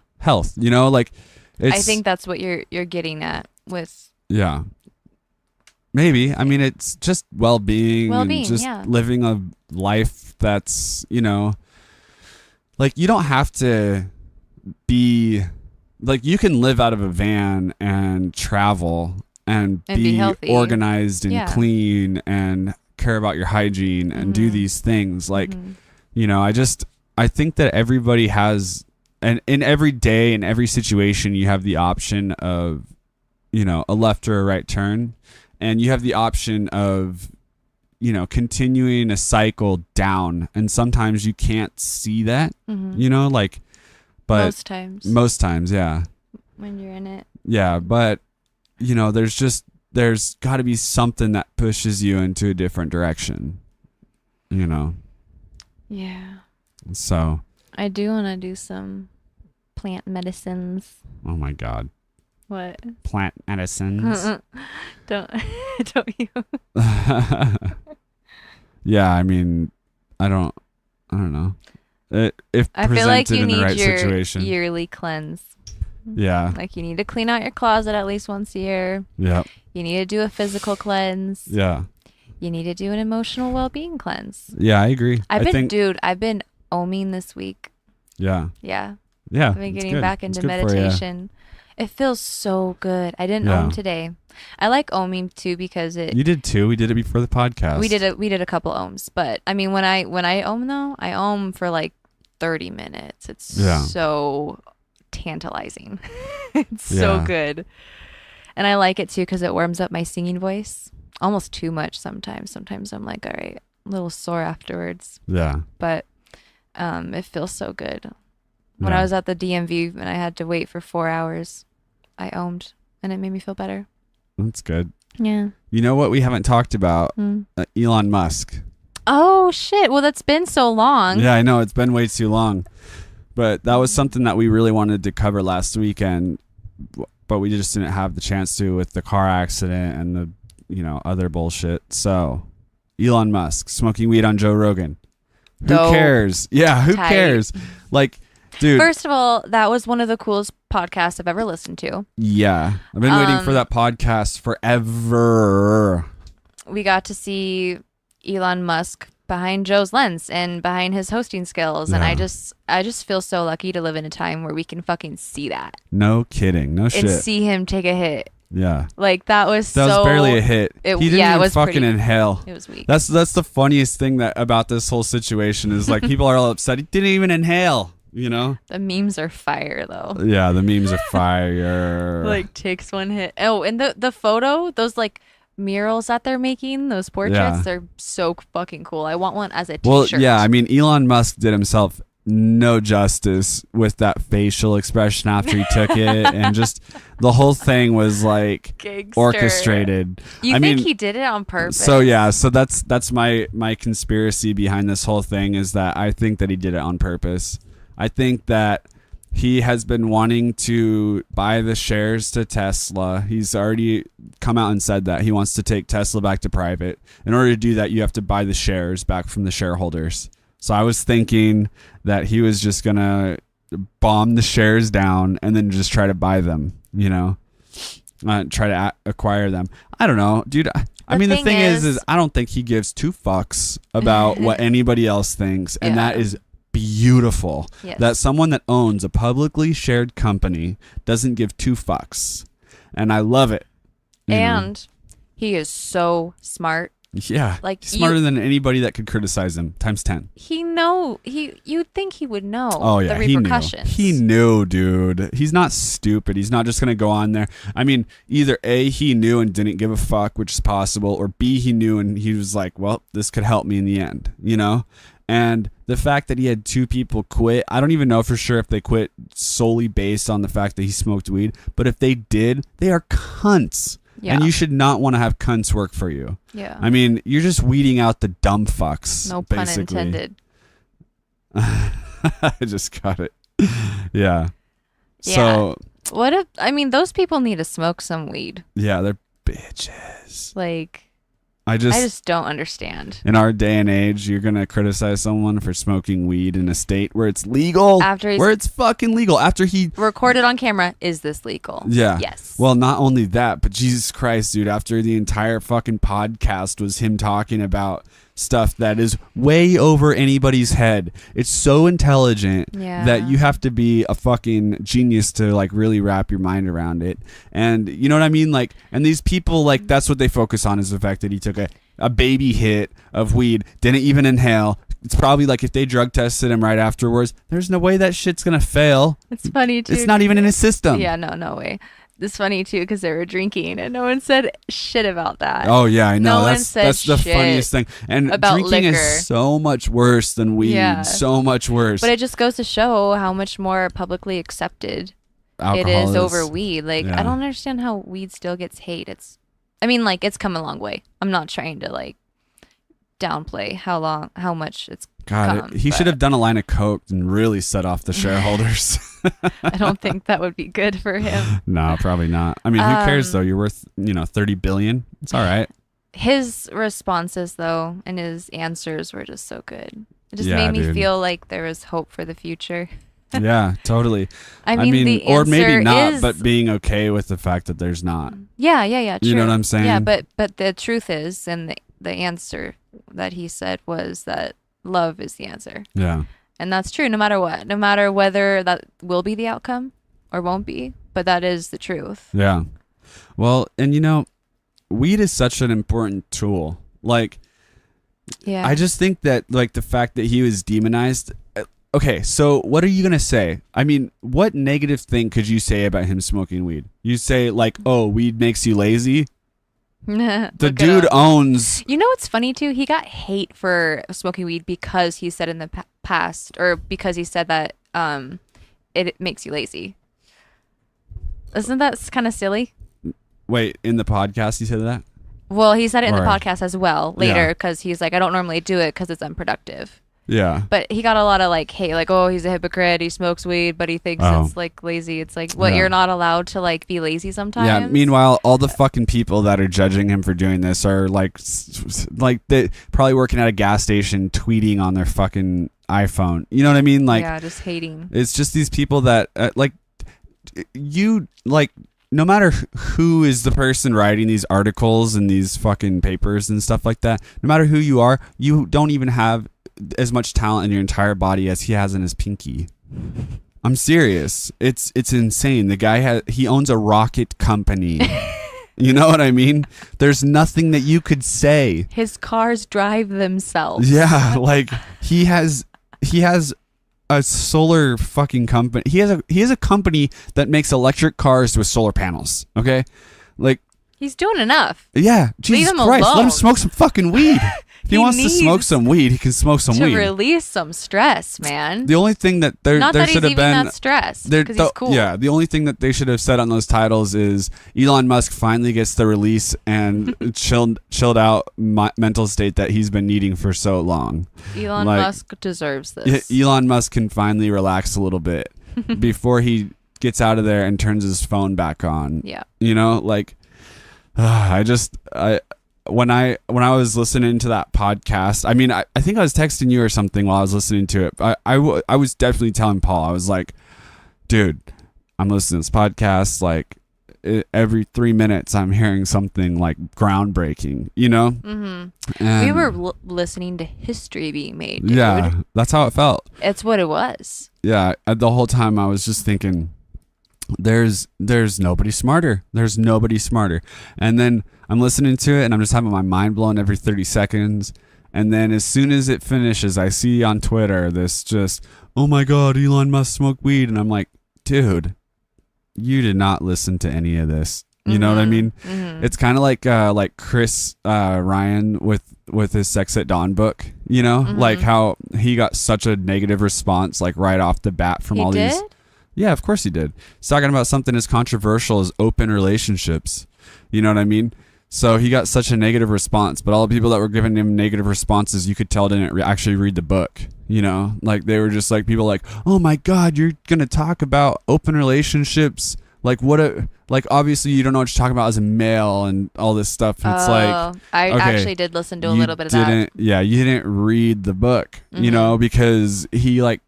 you know, like, I think that's what you're getting at with. Yeah. Maybe. I mean, it's just well-being and just living a life that's, you know, like you don't have to be like, you can live out of a van and travel and be healthy, organized and clean and care about your hygiene and do these things. Like, you know, I think that everybody has. And in every day, in every situation, you have the option of, you know, a left or a right turn. And you have the option of, you know, continuing a cycle down. And sometimes you can't see that, you know, like, but most times, yeah. When you're in it. Yeah. But, you know, there's got to be something that pushes you into a different direction, you know? Yeah. So. I do want to do some plant medicines. Oh my God. What? Plant medicines. Don't you? Yeah, I mean, I don't know. If I presented feel like you in the need right your situation. yearly cleanse. Yeah. Like you need to clean out your closet at least once a year. Yeah. You need to do a physical cleanse. Yeah. You need to do an emotional well-being cleanse. Yeah, I agree. I've been oming this week. Yeah. Yeah. Yeah. I've been getting back into meditation. It feels so good. I didn't om today. I like oming too because You did too. We did it before the podcast. We did a couple ohms, but I mean when I om though, I om for like 30 minutes. It's so tantalizing. It's so good. And I like it too because it warms up my singing voice. Almost too much sometimes. Sometimes I'm like, all right, a little sore afterwards. Yeah. But it feels so good. When I was at the DMV and I had to wait for 4 hours, I ohmed and it made me feel better. That's good. Yeah. You know what we haven't talked about? Elon Musk. Oh, shit. Well, that's been so long. Yeah, I know. It's been way too long. But that was something that we really wanted to cover last weekend, but we just didn't have the chance to with the car accident and the, you know, other bullshit. So, Elon Musk smoking weed on Joe Rogan. Who cares? Yeah, who cares? Like, dude. First of all, that was one of the coolest podcasts I've ever listened to. Yeah. I've been waiting for that podcast forever. We got to see Elon Musk behind Joe's lens and behind his hosting skills. And I just feel so lucky to live in a time where we can fucking see that. No kidding. No shit. And see him take a hit. Yeah. Like that was barely a hit. He didn't even fucking inhale. It was weak. That's the funniest thing about this whole situation is like people are all upset. He didn't even inhale, you know? The memes are fire though. Yeah, the memes are fire. Like takes one hit. Oh, and the photo, those like murals that they're making, those portraits, they're so fucking cool. I want one as a t-shirt. Well, yeah, I mean Elon Musk did himself no justice with that facial expression after he took it, and just the whole thing was like Gangster. orchestrated. You think he did it on purpose? So yeah, so that's my conspiracy behind this whole thing, is that I think that he did it on purpose. I think that he has been wanting to buy the shares to Tesla. He's already come out and said that he wants to take Tesla back to private. In order to do that, you have to buy the shares back from the shareholders. So I was thinking that he was just going to bomb the shares down and then just try to buy them, try to acquire them. I don't know, dude. I mean, the thing is I don't think he gives two fucks about what anybody else thinks. And that is beautiful. Yes. That someone that owns a publicly shared company doesn't give two fucks. And I love it. And he is so smart. Yeah, like smarter than anybody that could criticize him times 10. You'd think he would know. Oh yeah, the repercussions. He knew, dude. He's not stupid. He's not just gonna go on there. I mean, either A, he knew and didn't give a fuck, which is possible, or B, he knew and he was like, well, this could help me in the end, And the fact that he had two people quit, I don't even know for sure if they quit solely based on the fact that he smoked weed, but if they did, they are cunts. Yeah. And you should not want to have cunts work for you. Yeah. I mean, you're just weeding out the dumb fucks. No pun intended. I just got it. Yeah. So. What if, those people need to smoke some weed. Yeah, they're bitches. Like. I just don't understand. In our day and age, you're going to criticize someone for smoking weed in a state where it's legal? Where it's fucking legal. After he... recorded on camera, is this legal? Yeah. Yes. Well, not only that, but Jesus Christ, dude, after the entire fucking podcast was him talking about stuff that is way over anybody's head. It's so intelligent that you have to be a fucking genius to like really wrap your mind around it. And you know what I mean? Like, and these people, like, that's what they focus on, is the fact that he took a baby hit of weed, didn't even inhale. It's probably like if they drug tested him right afterwards, there's no way that shit's gonna fail. It's funny too. It's not even in his system. Yeah, no way. It's funny too because they were drinking and no one said shit about that. Oh yeah, I know. No that's the funniest thing. And about drinking liquor is so much worse than weed. Yeah. So much worse. But it just goes to show how much more publicly accepted alcohol it is over weed. Like I don't understand how weed still gets hate. It's come a long way. I'm not trying to like downplay how much it's come. He should have done a line of coke and really set off the shareholders. I don't think that would be good for him. No, probably not. I mean, who cares though? You're worth, $30 billion. It's all right. His responses though and his answers were just so good. It just made me feel like there was hope for the future. Yeah, totally. I mean, the or maybe not, is, but being okay with the fact that there's not. Yeah. True. You know what I'm saying? Yeah, but the truth is, and the answer that he said was that love is the answer. Yeah. And that's true no matter what. No matter whether that will be the outcome or won't be. But that is the truth. Yeah. Well, and weed is such an important tool. Like, yeah. I just think that like the fact that he was demonized. Okay, so what are you going to say? I mean, what negative thing could you say about him smoking weed? You say like, oh, weed makes you lazy? The dude owns... You know what's funny too? He got hate for smoking weed because he said in the past, or because he said that it makes you lazy. Isn't that kind of silly? Wait, in the podcast he said that? Well, he said it in the podcast as well later because he's like, I don't normally do it because it's unproductive. Yeah. But he got a lot of like hate, like, oh, he's a hypocrite, he smokes weed, but he thinks it's like lazy. It's like, you're not allowed to like be lazy sometimes. Yeah. Meanwhile, all the fucking people that are judging him for doing this are like they probably working at a gas station tweeting on their fucking iPhone. You know what I mean? Like, yeah, just hating. It's just these people that no matter who is the person writing these articles and these fucking papers and stuff like that, no matter who you are, you don't even have as much talent in your entire body as he has in his pinky. I'm serious. It's insane. The guy he owns a rocket company. You know what I mean? There's nothing that you could say. His cars drive themselves. Yeah, like he has a solar fucking company. He has a company that makes electric cars with solar panels. Okay, like he's doing enough. Yeah, Jesus Christ, let him smoke some fucking weed. he wants to smoke some weed, he can smoke some weed to release some stress, man. The only thing that there should have been that stress because he's cool. Yeah, the only thing that they should have said on those titles is Elon Musk finally gets the release and chilled out mental state that he's been needing for so long. Elon Musk deserves this. Elon Musk can finally relax a little bit before he gets out of there and turns his phone back on. Yeah. You know, like when I was listening to that podcast, I mean, I think I was texting you or something while I was listening to it. I was definitely telling Paul, I was like, dude, I'm listening to this podcast, like every 3 minutes I'm hearing something like groundbreaking, you know? Mm-hmm. And we were listening to history being made, dude. Yeah, that's how it felt. It's what it was. Yeah, the whole time I was just thinking, there's nobody smarter. There's nobody smarter. And then I'm listening to it and I'm just having my mind blown every 30 seconds. And then as soon as it finishes, I see on Twitter this just, oh my God, Elon Musk smoked weed. And I'm like, dude, you did not listen to any of this. You know what I mean? Mm-hmm. It's kind of like Chris Ryan with his Sex at Dawn book, you know, like how he got such a negative response, like right off the bat from all these. Yeah, of course he did. He's talking about something as controversial as open relationships. You know what I mean? So he got such a negative response, but all the people that were giving him negative responses, you could tell didn't actually read the book. You know, like they were just like people like, oh my God, you're going to talk about open relationships. Like like obviously you don't know what you're talking about as a male and all this stuff. It's I actually did listen to a little bit of that. Yeah, you didn't read the book, you know, because he like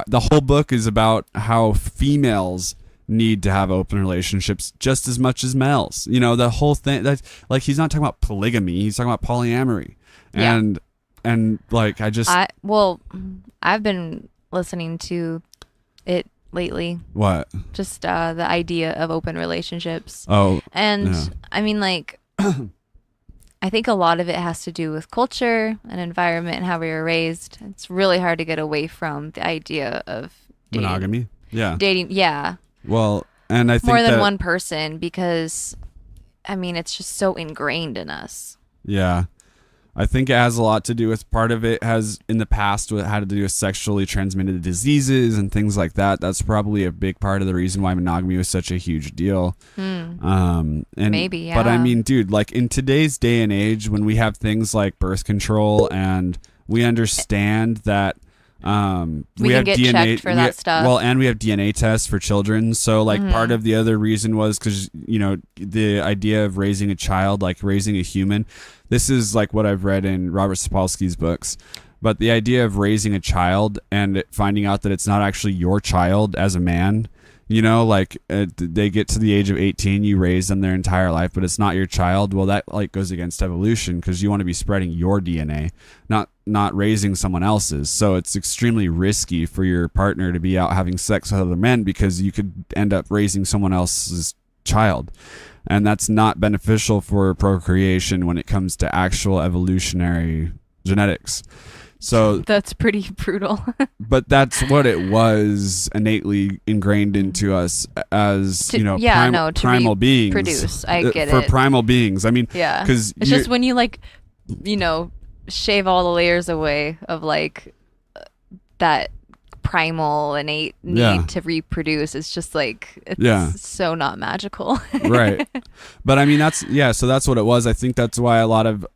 the whole book is about how females need to have open relationships just as much as males. You know, the whole thing, that's like, he's not talking about polygamy, he's talking about polyamory. And like I've been listening to it lately. What? Just the idea of open relationships. Oh. And yeah. I mean, like I think a lot of it has to do with culture and environment and how we were raised. It's really hard to get away from the idea of dating. Monogamy. Yeah. Dating. Yeah. Well, and I think more than one person, because I mean, it's just so ingrained in us. Yeah. I think it has a lot to do with, part of it has in the past had to do with sexually transmitted diseases and things like that. That's probably a big part of the reason why monogamy was such a huge deal. And maybe, yeah. But I mean, dude, like in today's day and age, when we have things like birth control and we understand that we can get DNA, checked for that stuff. Well, and we have DNA tests for children. So like part of the other reason was because, you know, the idea of raising a child, like raising a human, this is like what I've read in Robert Sapolsky's books, but the idea of raising a child and finding out that it's not actually your child as a man, you know, like they get to the age of 18, you raise them their entire life, but it's not your child. Well, that like goes against evolution, because you want to be spreading your DNA, not raising someone else's. So it's extremely risky for your partner to be out having sex with other men, because you could end up raising someone else's child. And that's not beneficial for procreation when it comes to actual evolutionary genetics. So that's pretty brutal. But that's what it was innately ingrained into us as, primal beings. Produce. I get for it. For primal beings. I mean, yeah. Because it's just when you like, you know, shave all the layers away of like that primal innate need to reproduce, it's just like it's so not magical. Right. But I mean, so that's what it was. I think that's why a lot of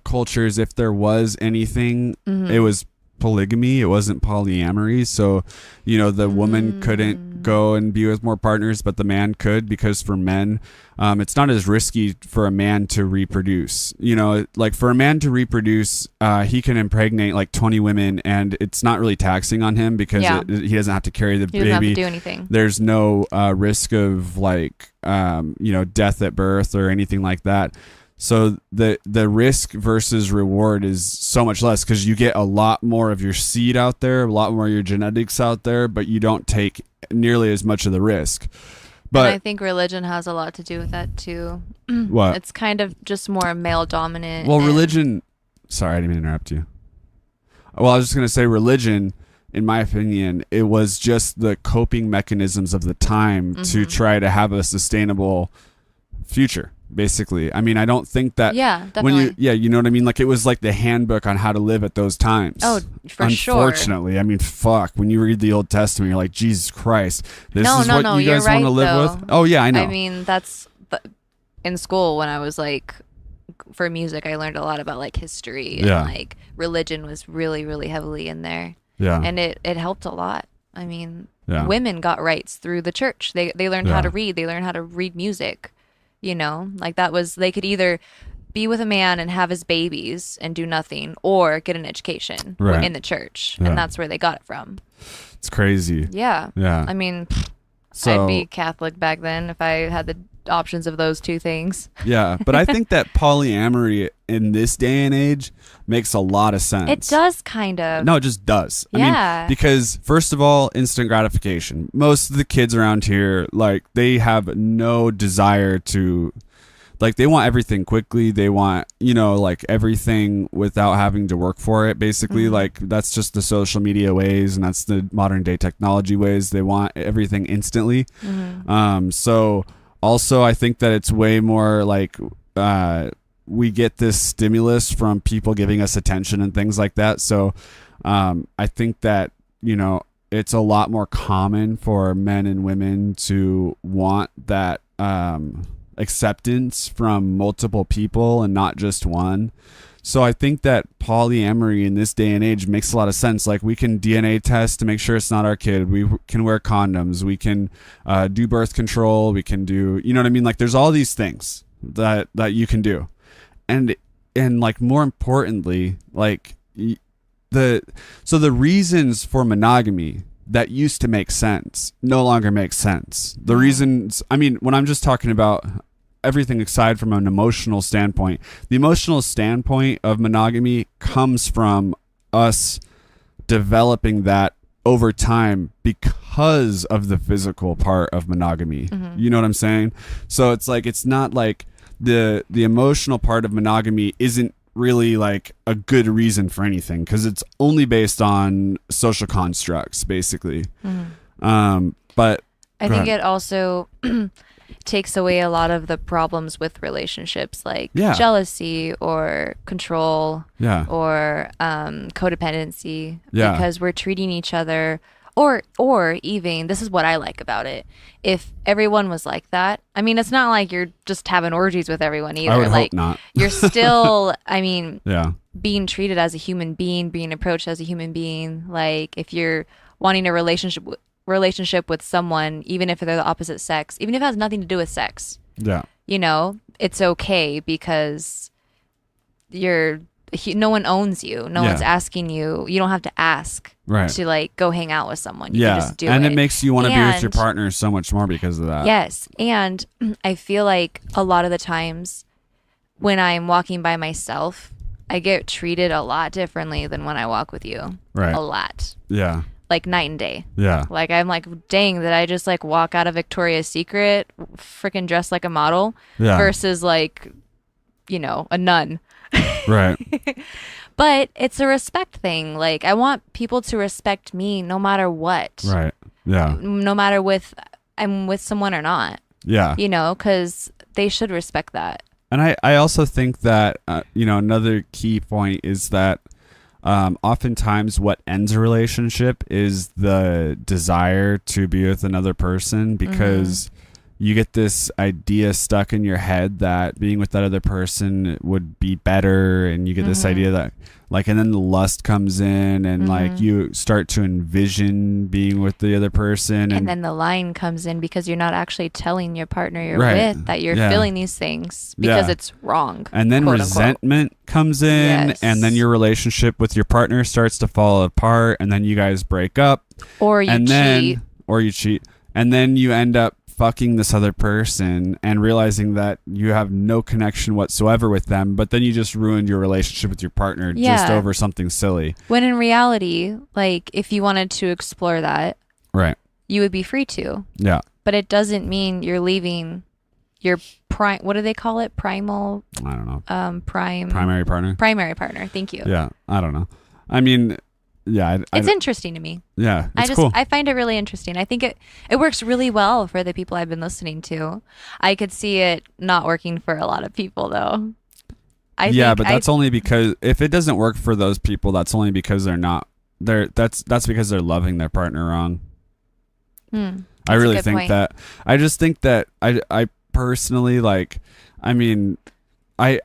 cultures, if there was anything, it was polygamy. It wasn't polyamory. So, you know, the woman couldn't go and be with more partners, but the man could, because for men, it's not as risky for a man to reproduce. You know, like for a man to reproduce, he can impregnate like 20 women, and it's not really taxing on him, because he doesn't have to carry the baby. He doesn't have to do anything. There's no risk of like, death at birth or anything like that. So the risk versus reward is so much less, because you get a lot more of your seed out there, a lot more of your genetics out there, but you don't take nearly as much of the risk. But and I think religion has a lot to do with that too. What? It's kind of just more male dominant. Well, religion. Sorry, I didn't mean to interrupt you. Well, I was just going to say religion, in my opinion, it was just the coping mechanisms of the time to try to have a sustainable future. basically. I mean, I don't think that definitely. you know what I mean? Like, it was like the handbook on how to live at those times. Oh, for sure. Unfortunately, I mean, fuck, when you read the Old Testament, you're like, Jesus Christ, this is what you guys want to live with? Oh, yeah, I know. I mean, in school when I was like, for music, I learned a lot about like history and like religion was really, really heavily in there. Yeah. And it helped a lot. I mean, women got rights through the church. They learned how to read. They learned how to read music. You know, like they could either be with a man and have his babies and do nothing, or get an education in the church. And that's where they got it from. It's crazy. Yeah. Yeah. I mean, I'd be Catholic back then if I had the options of those two things. Yeah. But I think that polyamory in this day and age makes a lot of sense. It does, kind of. No, it just does. I mean, because first of all, instant gratification. Most of the kids around here, like, they have no desire to, like, they want everything quickly. They want, you know, like, everything without having to work for it, basically. Mm-hmm. Like, that's just the social media ways, and that's the modern day technology ways. They want everything instantly. Mm-hmm. So also, I think that it's way more like, we get this stimulus from people giving us attention and things like that. So I think that, you know, it's a lot more common for men and women to want that acceptance from multiple people and not just one. So I think that polyamory in this day and age makes a lot of sense. Like, we can DNA test to make sure it's not our kid. We can wear condoms. We can do birth control. We can do, you know what I mean? Like, there's all these things that you can do. And like, more importantly, like, the reasons for monogamy that used to make sense no longer make sense. The reasons, I mean, when I'm just talking about everything aside from an emotional standpoint, the emotional standpoint of monogamy comes from us developing that over time because of the physical part of monogamy. Mm-hmm. You know what I'm saying? So it's like, it's not like the emotional part of monogamy isn't really like a good reason for anything, because it's only based on social constructs, basically. Mm-hmm. But I think it also takes away a lot of the problems with relationships, like jealousy or control or codependency, because we're treating each other, or even, this is what I like about it, if everyone was like that, I mean, it's not like you're just having orgies with everyone either. I would like, hope not. You're still, I mean, being treated as a human being, being approached as a human being. Like, if you're wanting a relationship with someone, even if they're the opposite sex, even if it has nothing to do with sex, you know, it's okay, because no one owns you. No one's asking you. You don't have to ask to like go hang out with someone. You can just do it. And it makes you want to be with your partner so much more because of that. Yes. And I feel like a lot of the times when I'm walking by myself, I get treated a lot differently than when I walk with you. Right. A lot. Yeah. Like night and day. Yeah. Like, I'm like, dang, that I just like walk out of Victoria's Secret freaking dressed like a model versus like, you know, a nun. Right. But it's a respect thing. Like, I want people to respect me no matter what. Right. Yeah. No matter I'm with someone or not. Yeah. You know, because they should respect that. And I also think that, you know, another key point is that oftentimes what ends a relationship is the desire to be with another person, because you get this idea stuck in your head that being with that other person would be better, and you get this idea that, like, and then the lust comes in, and like, you start to envision being with the other person, and then the line comes in, because you're not actually telling your partner you're with that you're feeling these things, because it's wrong, and then resentment comes in, and then your relationship with your partner starts to fall apart, and then you guys break up, or you cheat, and then you end up fucking this other person and realizing that you have no connection whatsoever with them, but then you just ruined your relationship with your partner just over something silly. When in reality, like, if you wanted to explore that, you would be free to. Yeah. But it doesn't mean you're leaving your what do they call it? Primal? I don't know. Primary partner. Thank you. Yeah. I don't know. I mean, It's interesting to me. Yeah, it's cool. I find it really interesting. I think it works really well for the people I've been listening to. I could see it not working for a lot of people though. But that's only because if it doesn't work for those people, that's only because that's because they're loving their partner wrong. I really think point. That. I just think that I personally like. I mean, I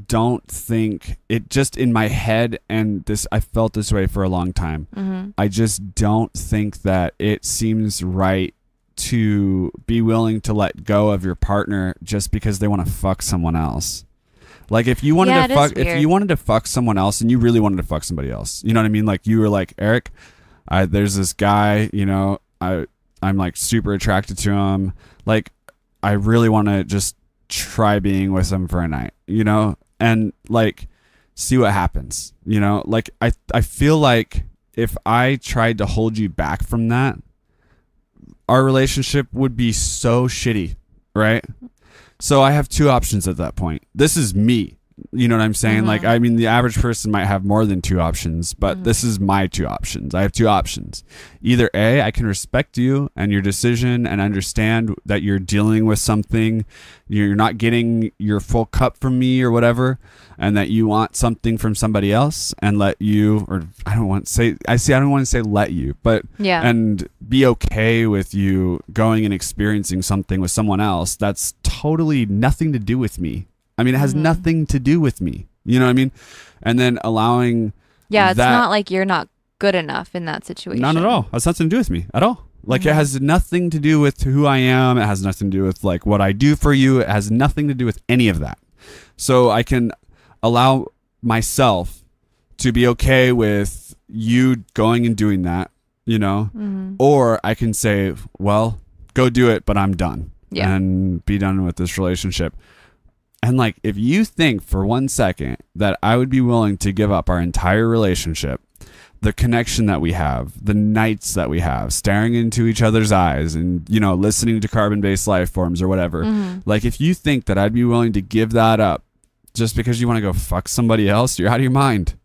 don't think it just in my head, and I felt this way for a long time. Mm-hmm. I just don't think that it seems right to be willing to let go of your partner just because they want to fuck someone else. Like if you wanted to fuck someone else and you really wanted to fuck somebody else, you know what I mean? Like you were like, Eric, there's this guy, you know, I'm like super attracted to him. Like I really want to just try being with him for a night, you know, and like see what happens, you know. Like I feel like if I tried to hold you back from that, our relationship would be so shitty, right? So I have two options at that point. This is me. You know what I'm saying? Mm-hmm. Like, I mean, the average person might have more than two options, but this is my two options. I have two options. Either A, I can respect you and your decision and understand that you're dealing with something, you're not getting your full cup from me or whatever, and that you want something from somebody else and let you, or I don't want to say let you, but yeah, and be okay with you going and experiencing something with someone else that's totally nothing to do with me. I mean, it has nothing to do with me. You know what I mean? And then allowing it's not like you're not good enough in that situation. Not at all. It has nothing to do with me at all. Like it has nothing to do with who I am. It has nothing to do with like what I do for you. It has nothing to do with any of that. So I can allow myself to be okay with you going and doing that, you know? Or I can say, well, go do it, but I'm done. Yeah. And be done with this relationship. And like, if you think for 1 second that I would be willing to give up our entire relationship, the connection that we have, the nights that we have, staring into each other's eyes and, you know, listening to carbon-based life forms or whatever, like if you think that I'd be willing to give that up just because you want to go fuck somebody else, you're out of your mind.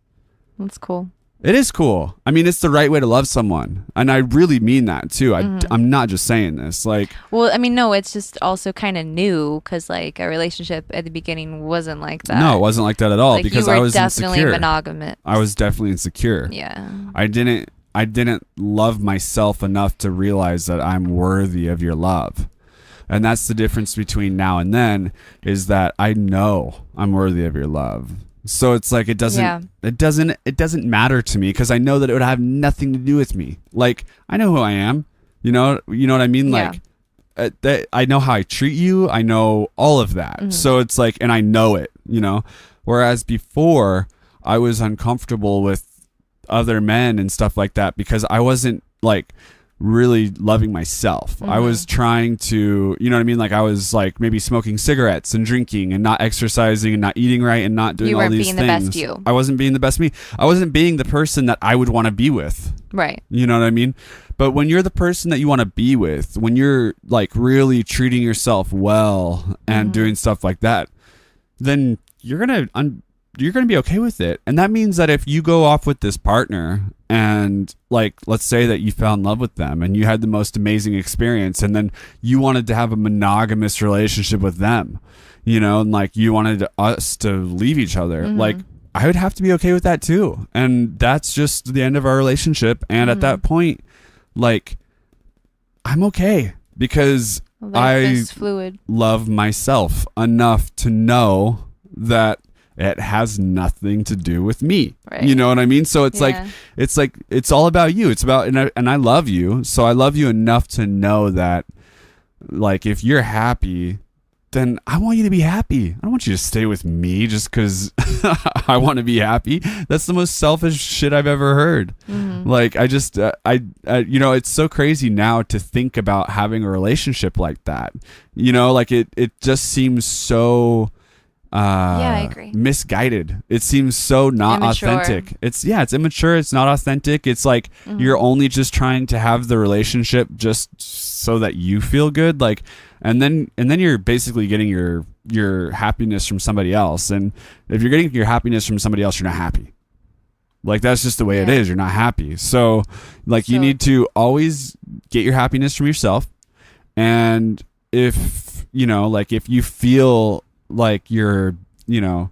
That's cool. It is cool. I mean, it's the right way to love someone. And I really mean that too. I'm not just saying this. Like, well, I mean, no, it's just also kind of new because like a relationship at the beginning wasn't like that. No, it wasn't like that at all, like, because I was definitely insecure. Monogamous. I was definitely insecure. Yeah. I didn't love myself enough to realize that I'm worthy of your love. And that's the difference between now and then, is that I know I'm worthy of your love. So it's like it doesn't matter to me because I know that it would have nothing to do with me. Like I know who I am, you know what I mean? Like I know how I treat you. I know all of that. So it's like, and I know it, you know, whereas before I was uncomfortable with other men and stuff like that because I wasn't like really loving myself. I was trying to, you know what I mean? Like I was like maybe smoking cigarettes and drinking and not exercising and not eating right and not doing all these things. You weren't being the best you. I wasn't being the best me. I wasn't being the person that I would want to be with. Right. You know what I mean? But when you're the person that you want to be with, when you're like really treating yourself well and doing stuff like that, then you're going to be okay with it. And that means that if you go off with this partner and like, let's say that you fell in love with them and you had the most amazing experience and then you wanted to have a monogamous relationship with them, you know, and like you wanted us to leave each other, like I would have to be okay with that too. And that's just the end of our relationship. And at that point, like I'm okay because I love myself enough to know that it has nothing to do with me. Right. You know what I mean? So it's like it's all about you. It's about, and I love you. So I love you enough to know that like, if you're happy, then I want you to be happy. I don't want you to stay with me just because I want to be happy. That's the most selfish shit I've ever heard. Like I just, you know, it's so crazy now to think about having a relationship like that. You know, like it just seems so, I agree. Misguided. It seems so not authentic. It's immature. It's not authentic. It's like you're only just trying to have the relationship just so that you feel good. Like, and then you're basically getting your happiness from somebody else. And if you're getting your happiness from somebody else, you're not happy. Like, that's just the way it is. You're not happy. So, like, you need to always get your happiness from yourself. And if, you know, like, if you feel like you're, you know,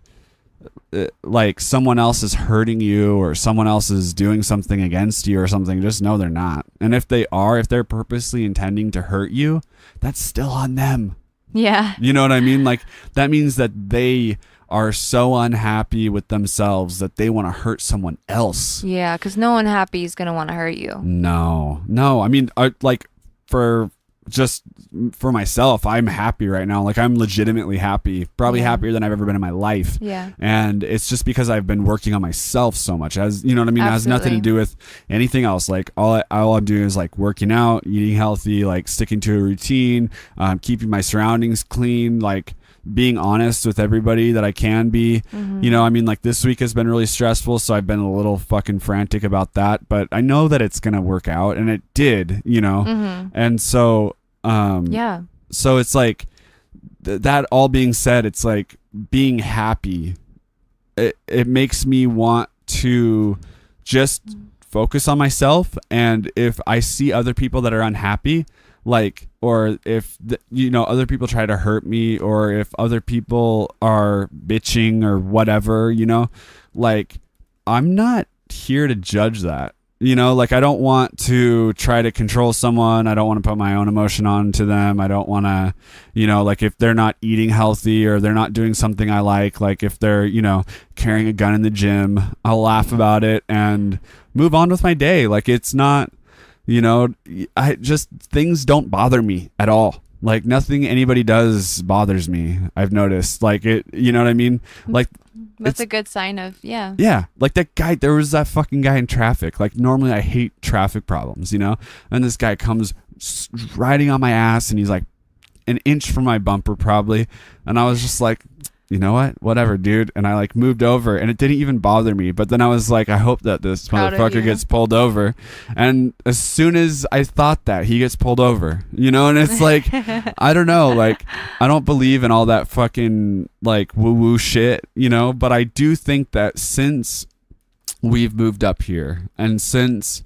like someone else is hurting you or someone else is doing something against you or something, just know they're not. And if they're purposely intending to hurt you, that's still on them. Yeah. You know what I mean? Like, that means that they are so unhappy with themselves that they want to hurt someone else. Yeah, because no one happy is going to want to hurt you. No. I mean, like, for myself, I'm happy right now. Like, I'm legitimately happy, probably happier than I've ever been in my life. Yeah. And it's just because I've been working on myself so much. As you know what I mean? It has nothing to do with anything else. Like, all I'm doing is like working out, eating healthy, like sticking to a routine, keeping my surroundings clean, like being honest with everybody that I can be. You know, I mean, like, this week has been really stressful, so I've been a little fucking frantic about that, but I know that it's gonna work out, and it did, you know. And so so it's like that all being said, it's like being happy, it makes me want to just focus on myself. And if I see other people that are unhappy, like, or if you know, other people try to hurt me, or if other people are bitching or whatever, you know, like, I'm not here to judge that. You know, like, I don't want to try to control someone. I don't want to put my own emotion onto them. I don't want to, you know, like, if they're not eating healthy or they're not doing something I like if they're, you know, carrying a gun in the gym, I'll laugh about it and move on with my day. Like, it's not, you know, things don't bother me at all. Like, nothing anybody does bothers me. I've noticed, like, it, you know what I mean? Like, that's a good sign of, yeah, like that guy, there was that fucking guy in traffic. Like, normally I hate traffic problems, you know, and this guy comes riding on my ass, and he's like an inch from my bumper probably, and I was just like, you know what, whatever, dude. And I like moved over, and it didn't even bother me. But then I was like, I hope that this motherfucker gets pulled over. And as soon as I thought that, he gets pulled over, you know. And it's like, I don't know, like, I don't believe in all that fucking like woo woo shit, you know. But I do think that since we've moved up here, and since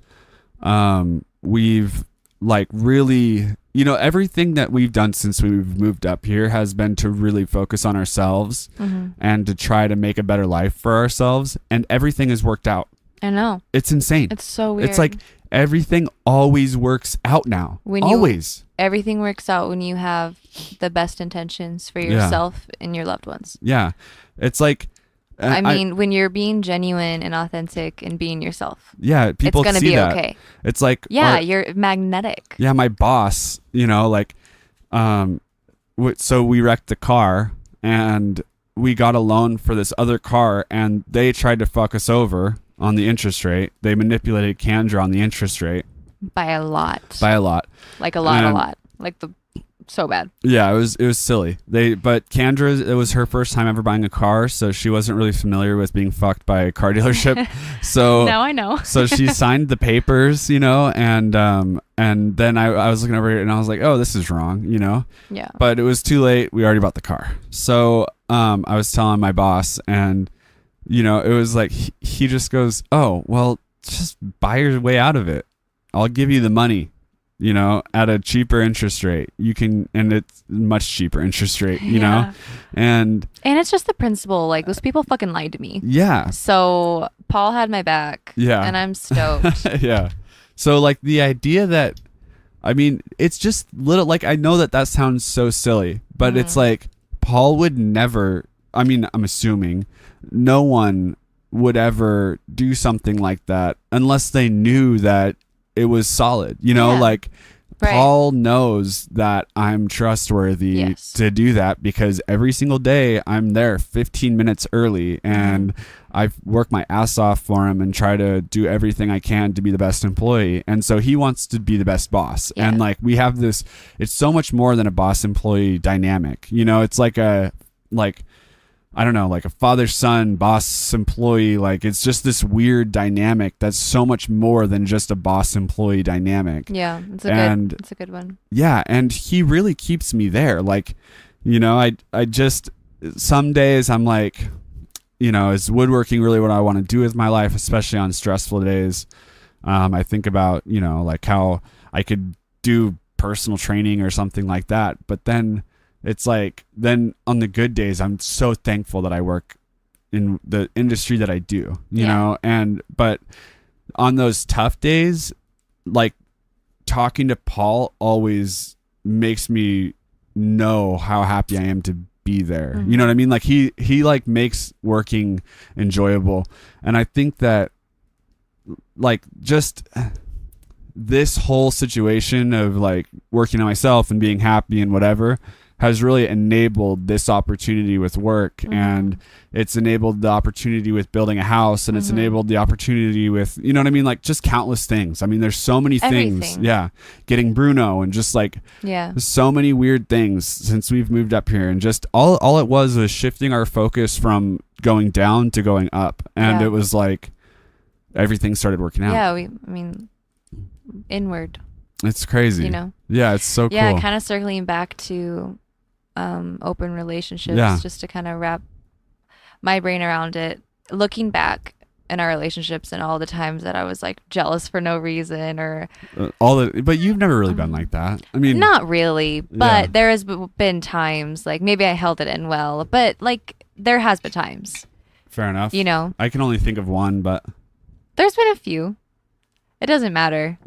we've like really, you know, everything that we've done since we've moved up here has been to really focus on ourselves and to try to make a better life for ourselves. And everything has worked out. I know. It's insane. It's so weird. It's like everything always works out now. Everything works out when you have the best intentions for yourself and your loved ones. Yeah. It's like, I mean, when you're being genuine and authentic and being yourself. Yeah, people it's gonna see be that. Okay. It's like, you're magnetic. Yeah, my boss, you know, like, so we wrecked the car, and we got a loan for this other car, and they tried to fuck us over on the interest rate. They manipulated Kendra on the interest rate by a lot. Like a lot. Like so bad. Yeah, it was silly. But Kendra, it was her first time ever buying a car, so she wasn't really familiar with being fucked by a car dealership. So now I know. So she signed the papers, you know, and then I was looking over it, and I was like, oh, this is wrong, you know. Yeah. But it was too late. We already bought the car. So I was telling my boss, and you know, it was like he just goes, oh, well, just buy your way out of it. I'll give you the money, you know, at a cheaper interest rate. You can, and it's much cheaper interest rate, you know, and it's just the principle. Like, those people fucking lied to me. Yeah. So Paul had my back. Yeah. And I'm stoked. Yeah. So like the idea that, I mean, it's just little, like, I know that sounds so silly, but it's like Paul would never, I mean, I'm assuming no one would ever do something like that unless they knew that it was solid, you know, like Paul knows that I'm trustworthy to do that, because every single day I'm there 15 minutes early, and I work my ass off for him and try to do everything I can to be the best employee. And so he wants to be the best boss. And like, we have this, it's so much more than a boss employee dynamic, you know. It's like I don't know, like a father-son, boss-employee, like, it's just this weird dynamic that's so much more than just a boss-employee dynamic. Yeah, it's a good one. Yeah, and he really keeps me there. Like, you know, I just, some days I'm like, is woodworking really what I want to do with my life, especially on stressful days? I think about, like how I could do personal training or something like that. But then it's like, then on the good days, I'm so thankful that I work in the industry that I do, you know, but on those tough days, like talking to Paul always makes me know how happy I am to be there. You know what I mean? Like he like makes working enjoyable. And I think that like just this whole situation of like working on myself and being happy and whatever has really enabled this opportunity with work, and it's enabled the opportunity with building a house, and it's enabled the opportunity with, you know what I mean? Like just countless things. I mean, there's so many things. Yeah. Getting Bruno and just like, so many weird things since we've moved up here, and just all it was shifting our focus from going down to going up. And it was like, everything started working out. Yeah. Inward. It's crazy. Yeah. It's so cool. Yeah. Kind of circling back to, open relationships, just to kind of wrap my brain around it, looking back in our relationships and all the times that I was like jealous for no reason or but you've never really been like that. I mean, not really, but there has been times like maybe I held it in well, but like there has been times. Fair enough. I can only think of one, but there's been a few. It doesn't matter.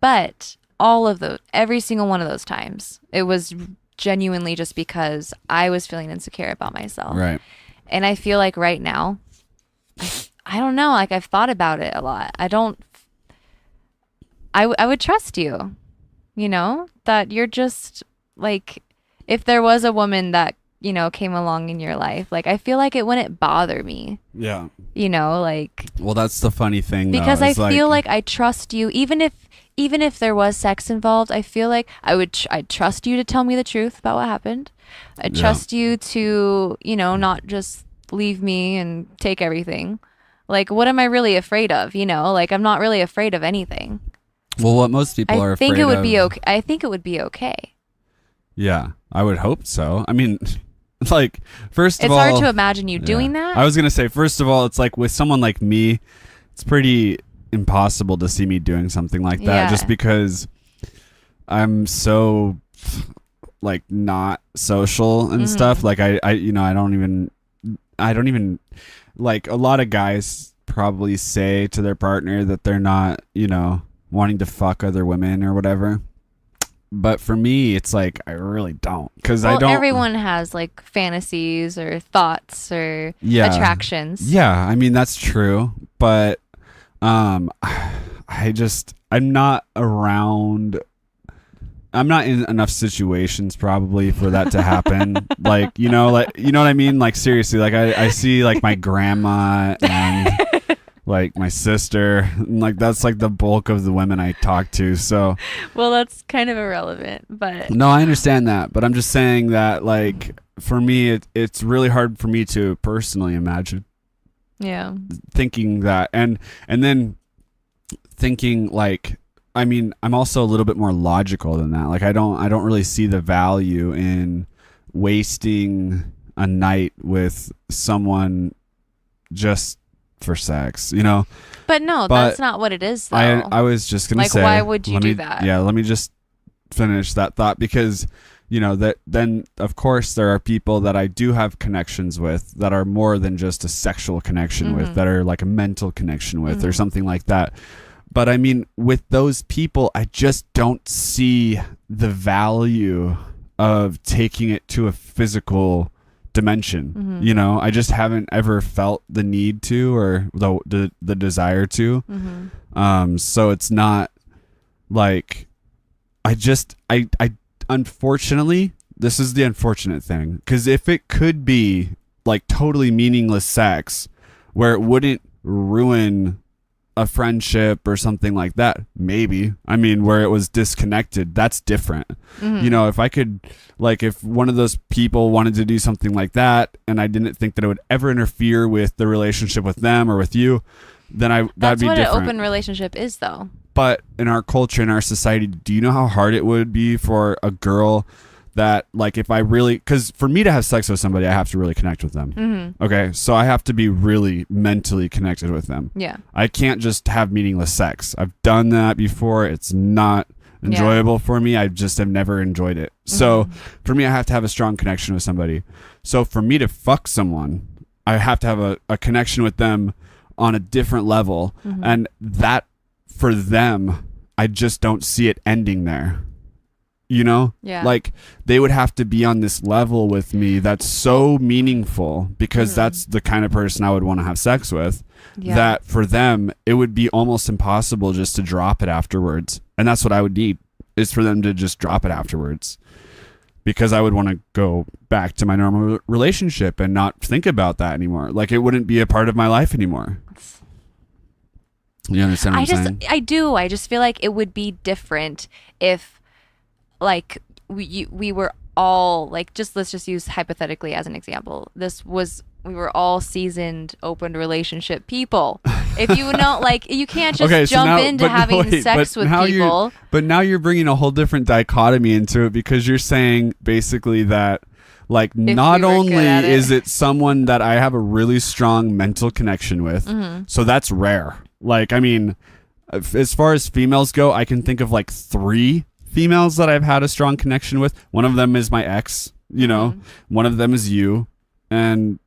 But all of those, every single one of those times, it was genuinely just because I was feeling insecure about myself. Right. And I feel like right now, I don't know, like I've thought about it a lot. I would trust you, that you're just like, if there was a woman that, came along in your life, like I feel like it wouldn't bother me. Yeah. Like. Well, that's the funny thing. Because I feel like I trust you, even if there was sex involved, I feel like I'd trust you to tell me the truth about what happened. I trust you to, not just leave me and take everything. Like, what am I really afraid of? Like I'm not really afraid of anything. Well, what most people are afraid of. I think it would be okay. I think it would be okay. Yeah, I would hope so. I mean, like, first of all, it's hard to imagine you doing that. I was gonna say, first of all, it's like with someone like me, it's pretty impossible to see me doing something like that, just because I'm so like not social and stuff. Like I don't even like, a lot of guys probably say to their partner that they're not, wanting to fuck other women or whatever. But for me, it's like, I really don't, because I don't. Everyone has like fantasies or thoughts or attractions. Yeah. I mean, that's true. But I'm not in enough situations probably for that to happen. Like, you know what I mean? Like, seriously, like I see like my grandma and like my sister, and like that's like the bulk of the women I talk to. So, well, that's kind of irrelevant, but no, I understand that, but I'm just saying that like for me, it's really hard for me to personally imagine. Yeah. Thinking that, and then thinking like, I mean, I'm also a little bit more logical than that. Like I don't really see the value in wasting a night with someone just for sex, But no, that's not what it is though. I was just going to say, why would you do that? Yeah, let me just finish that thought, because that then of course there are people that I do have connections with that are more than just a sexual connection with, that are like a mental connection with or something like that. But I mean, with those people, I just don't see the value of taking it to a physical dimension. I just haven't ever felt the need to, or the desire to. So it's not like, I unfortunately, this is the unfortunate thing, because if it could be like totally meaningless sex where it wouldn't ruin a friendship or something like that, maybe. I mean, where it was disconnected, that's different. If I could, like, if one of those people wanted to do something like that and I didn't think that it would ever interfere with the relationship with them or with you, then that'd be different. That's what an open relationship is, though. But in our culture, in our society, do you know how hard it would be for a girl that like if I really, because for me to have sex with somebody, I have to really connect with them. Mm-hmm. Okay, so I have to be really mentally connected with them. Yeah. I can't just have meaningless sex. I've done that before. It's not enjoyable for me. I just have never enjoyed it. So for me, I have to have a strong connection with somebody. So for me to fuck someone, I have to have a connection with them on a different level. And that for them, I just don't see it ending there. You know? Yeah. Like they would have to be on this level with me that's so meaningful because that's the kind of person I would want to have sex with. Yeah. That for them, it would be almost impossible just to drop it afterwards. And that's what I would need, is for them to just drop it afterwards. Because I would want to go back to my normal relationship and not think about that anymore. Like it wouldn't be a part of my life anymore. You understand what I'm saying? I do. I just feel like it would be different if like we were all like, let's just use hypothetically as an example. We were all seasoned open relationship people. If you know, like you can't just jump into having sex with people. But now you're bringing a whole different dichotomy into it, because you're saying basically that like if not only is it someone that I have a really strong mental connection with, so that's rare. Like, I mean, as far as females go, I can think of like 3 females that I've had a strong connection with. One of them is my ex, you know, one of them is you. And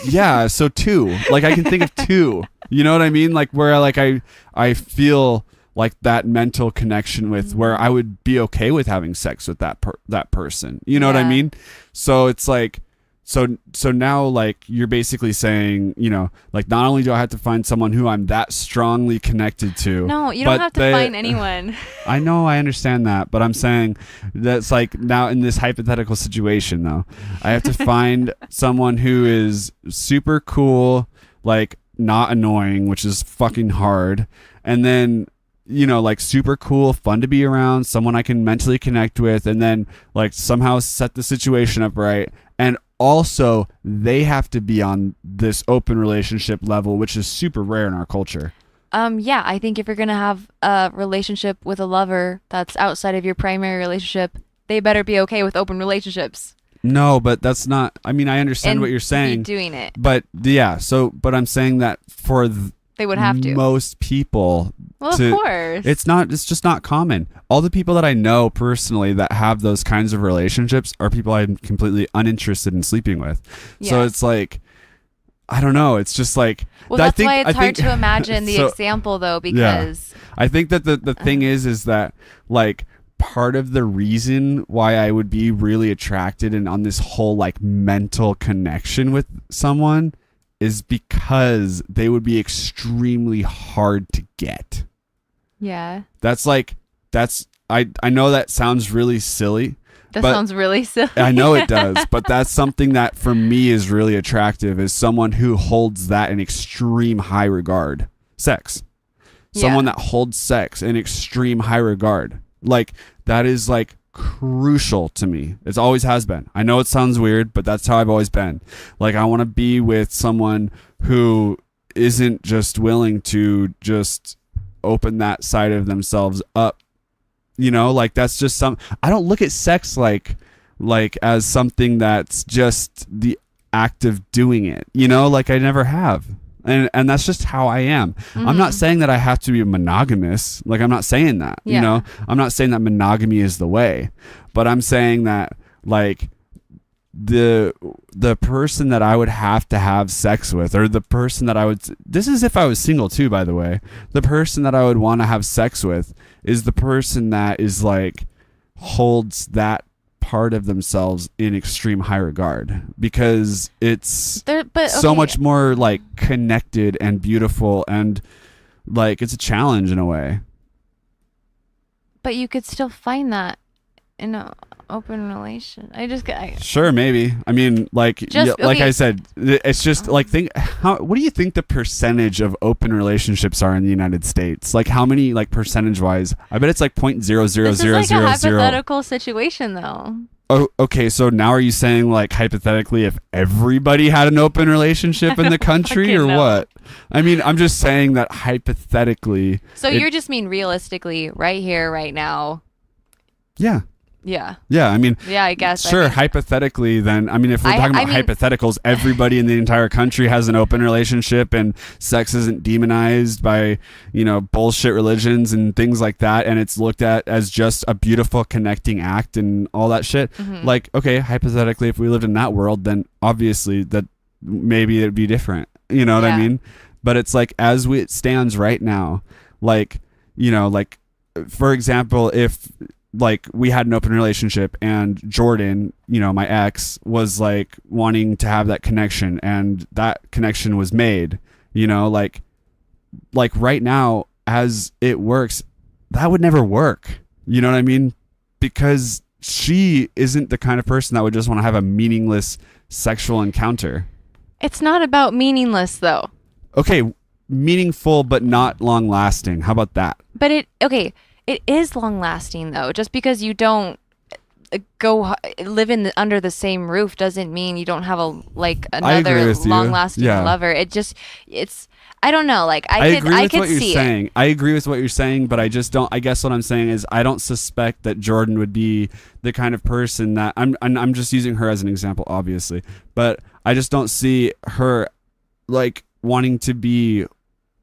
yeah, so 2. Like I can think of 2. You know what I mean? Like where like I feel like that mental connection with, where I would be okay with having sex with that person. You know what I mean? So it's like so now like you're basically saying, you know, like not only do I have to find someone who I'm that strongly connected to. No, you don't have to find anyone. I know, I understand that, but I'm saying that's like now in this hypothetical situation though, I have to find someone who is super cool, like not annoying, which is fucking hard, and then you know, like super cool, fun to be around, someone I can mentally connect with, and then like somehow set the situation up right. And also they have to be on this open relationship level, which is super rare in our culture. Yeah, I think if you're going to have a relationship with a lover that's outside of your primary relationship, they better be okay with open relationships. No, but that's not, I mean, I understand what you're saying. Doing it. But yeah, but I'm saying that for they would have to. Most people. Well, of course. It's just not common. All the people that I know personally that have those kinds of relationships are people I'm completely uninterested in sleeping with. Yeah. So it's like, I don't know. It's just like. Well, that's why it's hard to imagine the example though, because. Yeah. I think that the thing is that like part of the reason why I would be really attracted and on this whole like mental connection with someone is because they would be extremely hard to get. Yeah. I know that sounds really silly. Sounds really silly. I know it does, but that's something that for me is really attractive, is someone who holds that in extreme high regard. Sex. Someone that holds sex in extreme high regard. Like that is like crucial to me. It always has been. I know it sounds weird, but that's how I've always been. Like I want to be with someone who isn't just willing to just open that side of themselves up. You know, like that's just I don't look at sex like as something that's just the act of doing it, you know, like I never have. And that's just how I am. Mm-hmm. I'm not saying that I have to be monogamous. Like I'm not saying that, you know, I'm not saying that monogamy is the way, but I'm saying that like the person that I would have to have sex with, or the person that this is if I was single too, by the way, the person that I would want to have sex with is the person that is like holds that part of themselves in extreme high regard, because it's so much more like connected and beautiful, and like it's a challenge in a way. But you could still find that in an open relation. Sure, maybe. I mean, like I said, it's just like what do you think the percentage of open relationships are in the United States? Like how many, like percentage wise? I bet it's like 0.00000. This is like a hypothetical situation though. Oh, okay. So now are you saying like hypothetically if everybody had an open relationship in the country or what? I mean, I'm just saying that hypothetically. So you just mean realistically right here, right now. Yeah. Yeah. Yeah, I mean, yeah, I guess. Sure, hypothetically, then, I mean, if we're talking about hypotheticals, everybody in the entire country has an open relationship and sex isn't demonized by, bullshit religions and things like that. And it's looked at as just a beautiful connecting act and all that shit. Mm-hmm. Like, okay, hypothetically, if we lived in that world, then obviously that maybe it'd be different. You know what I mean? But it's like, as it stands right now, like, for example, if like we had an open relationship and Jordan, my ex, was like wanting to have that connection and that connection was made, like right now as it works, that would never work. You know what I mean? Because she isn't the kind of person that would just want to have a meaningless sexual encounter. It's not about meaningless though. Okay, meaningful but not long lasting. How about that? But it is long lasting though. Just because you don't go live under the same roof doesn't mean you don't have another long lasting lover. It's I don't know. Like I could see it. I agree with what you're saying, but I just don't. I guess what I'm saying is I don't suspect that Jordan would be the kind of person that I'm just using her as an example, obviously, but I just don't see her like wanting to be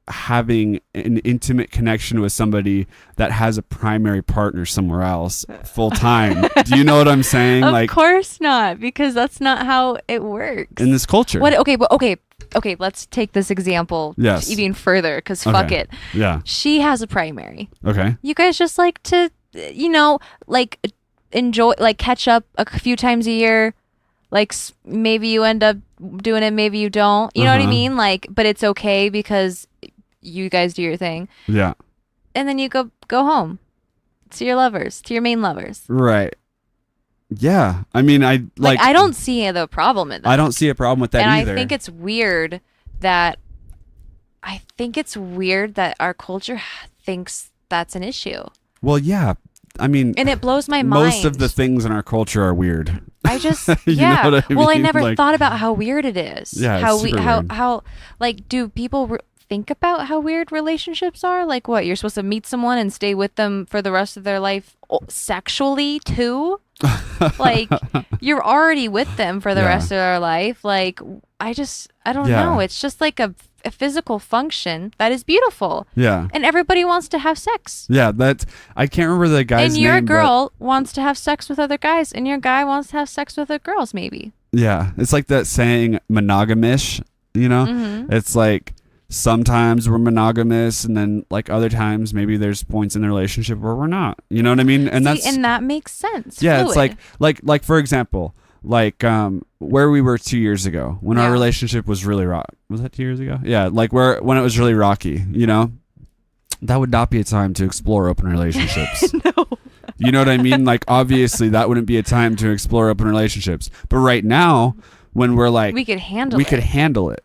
having an intimate connection with somebody that has a primary partner somewhere else full time. Do you know what I'm saying? Of course not, because that's not how it works in this culture. Okay, let's take this example even further, because fuck it. Yeah. She has a primary. Okay. You guys just like to, enjoy, catch up a few times a year. Maybe you end up doing it, maybe you don't. You know what I mean? But it's okay because you guys do your thing. Yeah. And then you go home to your lovers, to your main lovers. Right. Yeah. I mean, I don't see the problem with that. I don't see a problem with that either. And I think it's weird that our culture thinks that's an issue. Well, yeah. I mean, and it blows my mind. Most of the things in our culture are weird. I just yeah. Know what I mean? Well, I never thought about how weird it is. Yeah, how do people think about how weird relationships are? Like what? You're supposed to meet someone and stay with them for the rest of their life sexually too? Like you're already with them for the rest of their life. Like I don't know. It's just like a physical function that is beautiful. Yeah. And everybody wants to have sex. Yeah, I can't remember the guy's name. And your girl wants to have sex with other guys, and your guy wants to have sex with other girls, maybe. Yeah. It's like that saying monogamish, Mm-hmm. It's like sometimes we're monogamous, and then like other times maybe there's points in the relationship where we're not. You know what I mean? And that makes sense. Yeah, Fluid. it's like for example, where we were 2 years ago when our relationship was really was that 2 years ago? Yeah, like when it was really rocky, that would not be a time to explore open relationships. No. You know what I mean? Like obviously that wouldn't be a time to explore open relationships. But right now, when we're like we could handle it, I feel like we could handle it.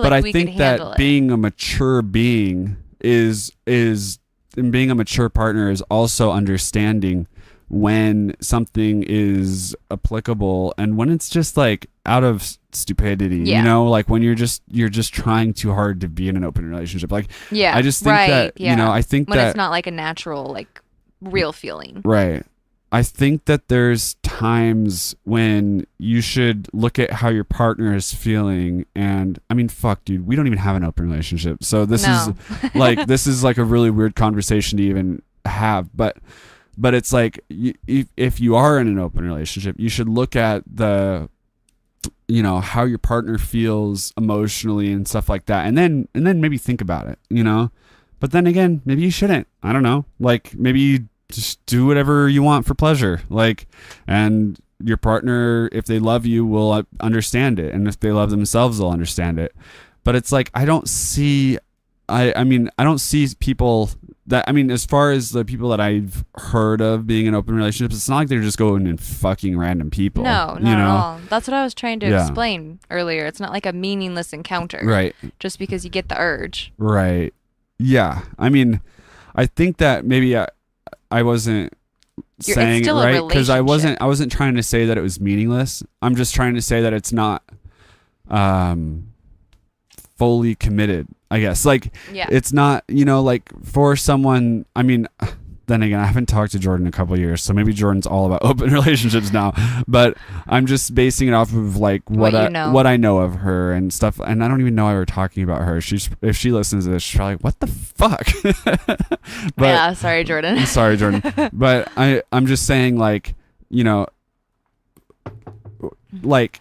But I think that being a mature being and being a mature partner is also understanding when something is applicable and when it's just like out of stupidity, like when you're just trying too hard to be in an open relationship. Like, I just think that, I think when that it's not like a natural, like real feeling. Right. I think that there's times when you should look at how your partner is feeling. And I mean, fuck, dude, we don't even have an open relationship. So this is like a really weird conversation to even have. But it's like, if you are in an open relationship, you should look at how your partner feels emotionally and stuff like that. And then maybe think about it, but then again, maybe you shouldn't. I don't know. Like maybe you just do whatever you want for pleasure. Like, and your partner, if they love you, will understand it. And if they love themselves, they'll understand it. But it's like, I don't see people that, as far as the people that I've heard of being in open relationships, it's not like they're just going and fucking random people. No, not at all. That's what I was trying to explain earlier. It's not like a meaningless encounter. Right. Just because you get the urge. Right. Yeah. I think that maybe I wasn't saying it right because I wasn't trying to say that it was meaningless. I'm just trying to say that it's not fully committed, I guess. Like it's not, like for someone, the then again, I haven't talked to Jordan in a couple of years, so maybe Jordan's all about open relationships now. But I'm just basing it off of like what I know of her and stuff. And I don't even know why we're talking about her. If she listens to this, she's probably like, "What the fuck?" But, yeah, sorry, Jordan. Sorry, Jordan. But I'm just saying, like, you know, like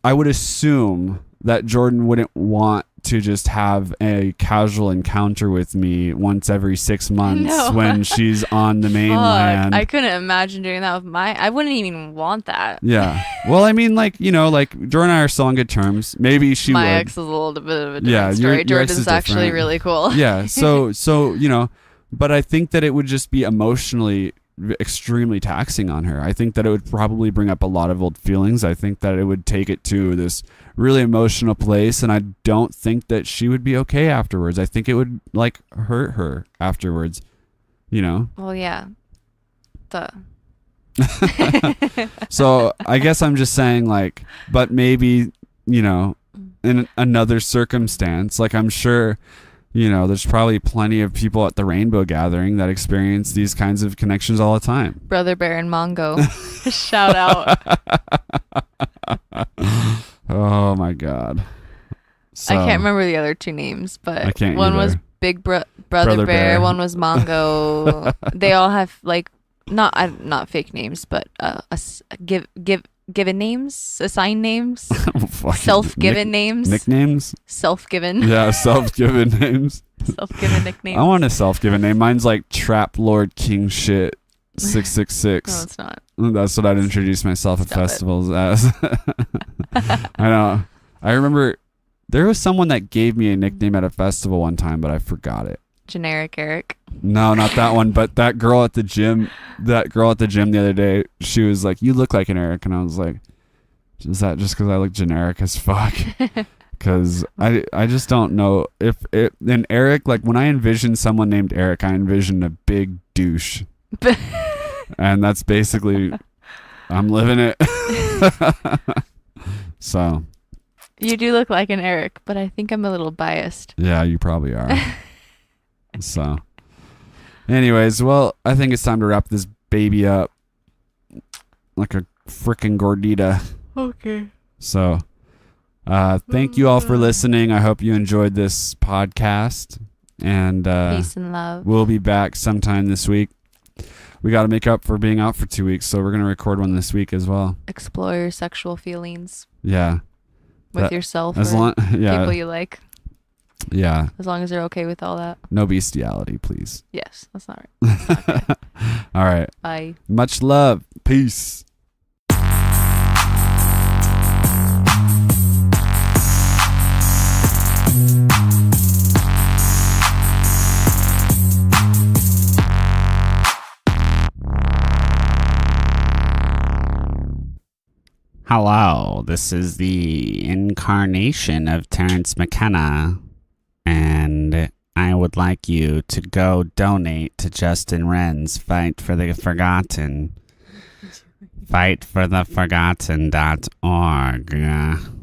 I would assume that Jordan wouldn't want to just have a casual encounter with me once every 6 months when she's on the mainland. I couldn't imagine doing that with I wouldn't even want that. Yeah. Well, I mean, like, you know, like Jordan and I are still on good terms. Maybe she My would. ex is a little bit of a different story. Jordan's actually really cool. Yeah. So, you know, but I think that it would just be emotionally extremely taxing on her. I think that it would probably bring up a lot of old feelings. I think that it would take it to this really emotional place, and I don't think that she would be okay afterwards. I think it would like hurt her afterwards, you know? Well, yeah. So I guess I'm just saying, like, but maybe, you know, in another circumstance, like I'm sure, you know, there's probably plenty of people at the Rainbow Gathering that experience these kinds of connections all the time. Brother Bear and Mongo. Shout out. Oh my God. So, I can't remember the other two names, but either. One was Big Brother Bear, one was Mongo. They all have like not fake names, but given names, assigned names, self-given names, nicknames, self-given. Yeah, self-given names. Self-given nicknames. I want a self-given name. Mine's like Trap Lord King Shit 666. No, it's not. That's what I'd introduce myself at festivals as. I know. I remember there was someone that gave me a nickname at a festival one time, but I forgot it. Generic Eric. No, not that one, but that girl at the gym the other day, she was like, "You look like an Eric." And I was like, is that just because I look generic as fuck? Because I just don't know if it, and Eric, like when I envision someone named Eric, I envision a big douche. And that's basically, I'm living it. So. You do look like an Eric, but I think I'm a little biased. Yeah, you probably are. So. Anyways, well, I think it's time to wrap this baby up like a freaking gordita. Okay. So, thank you all for listening. I hope you enjoyed this podcast. And peace and love. We'll be back sometime this week. We got to make up for being out for 2 weeks, so we're going to record one this week as well. Explore your sexual feelings. Yeah. With yourself as or people you like. Yeah. As long as they're okay with all that. No bestiality, please. Yes, that's not right. That's not okay. All right. Bye. Much love. Peace. Hello, this is the incarnation of Terrence McKenna, and I would like you to go donate to Justin Wren's Fight for the Forgotten. Fightfortheforgotten.org.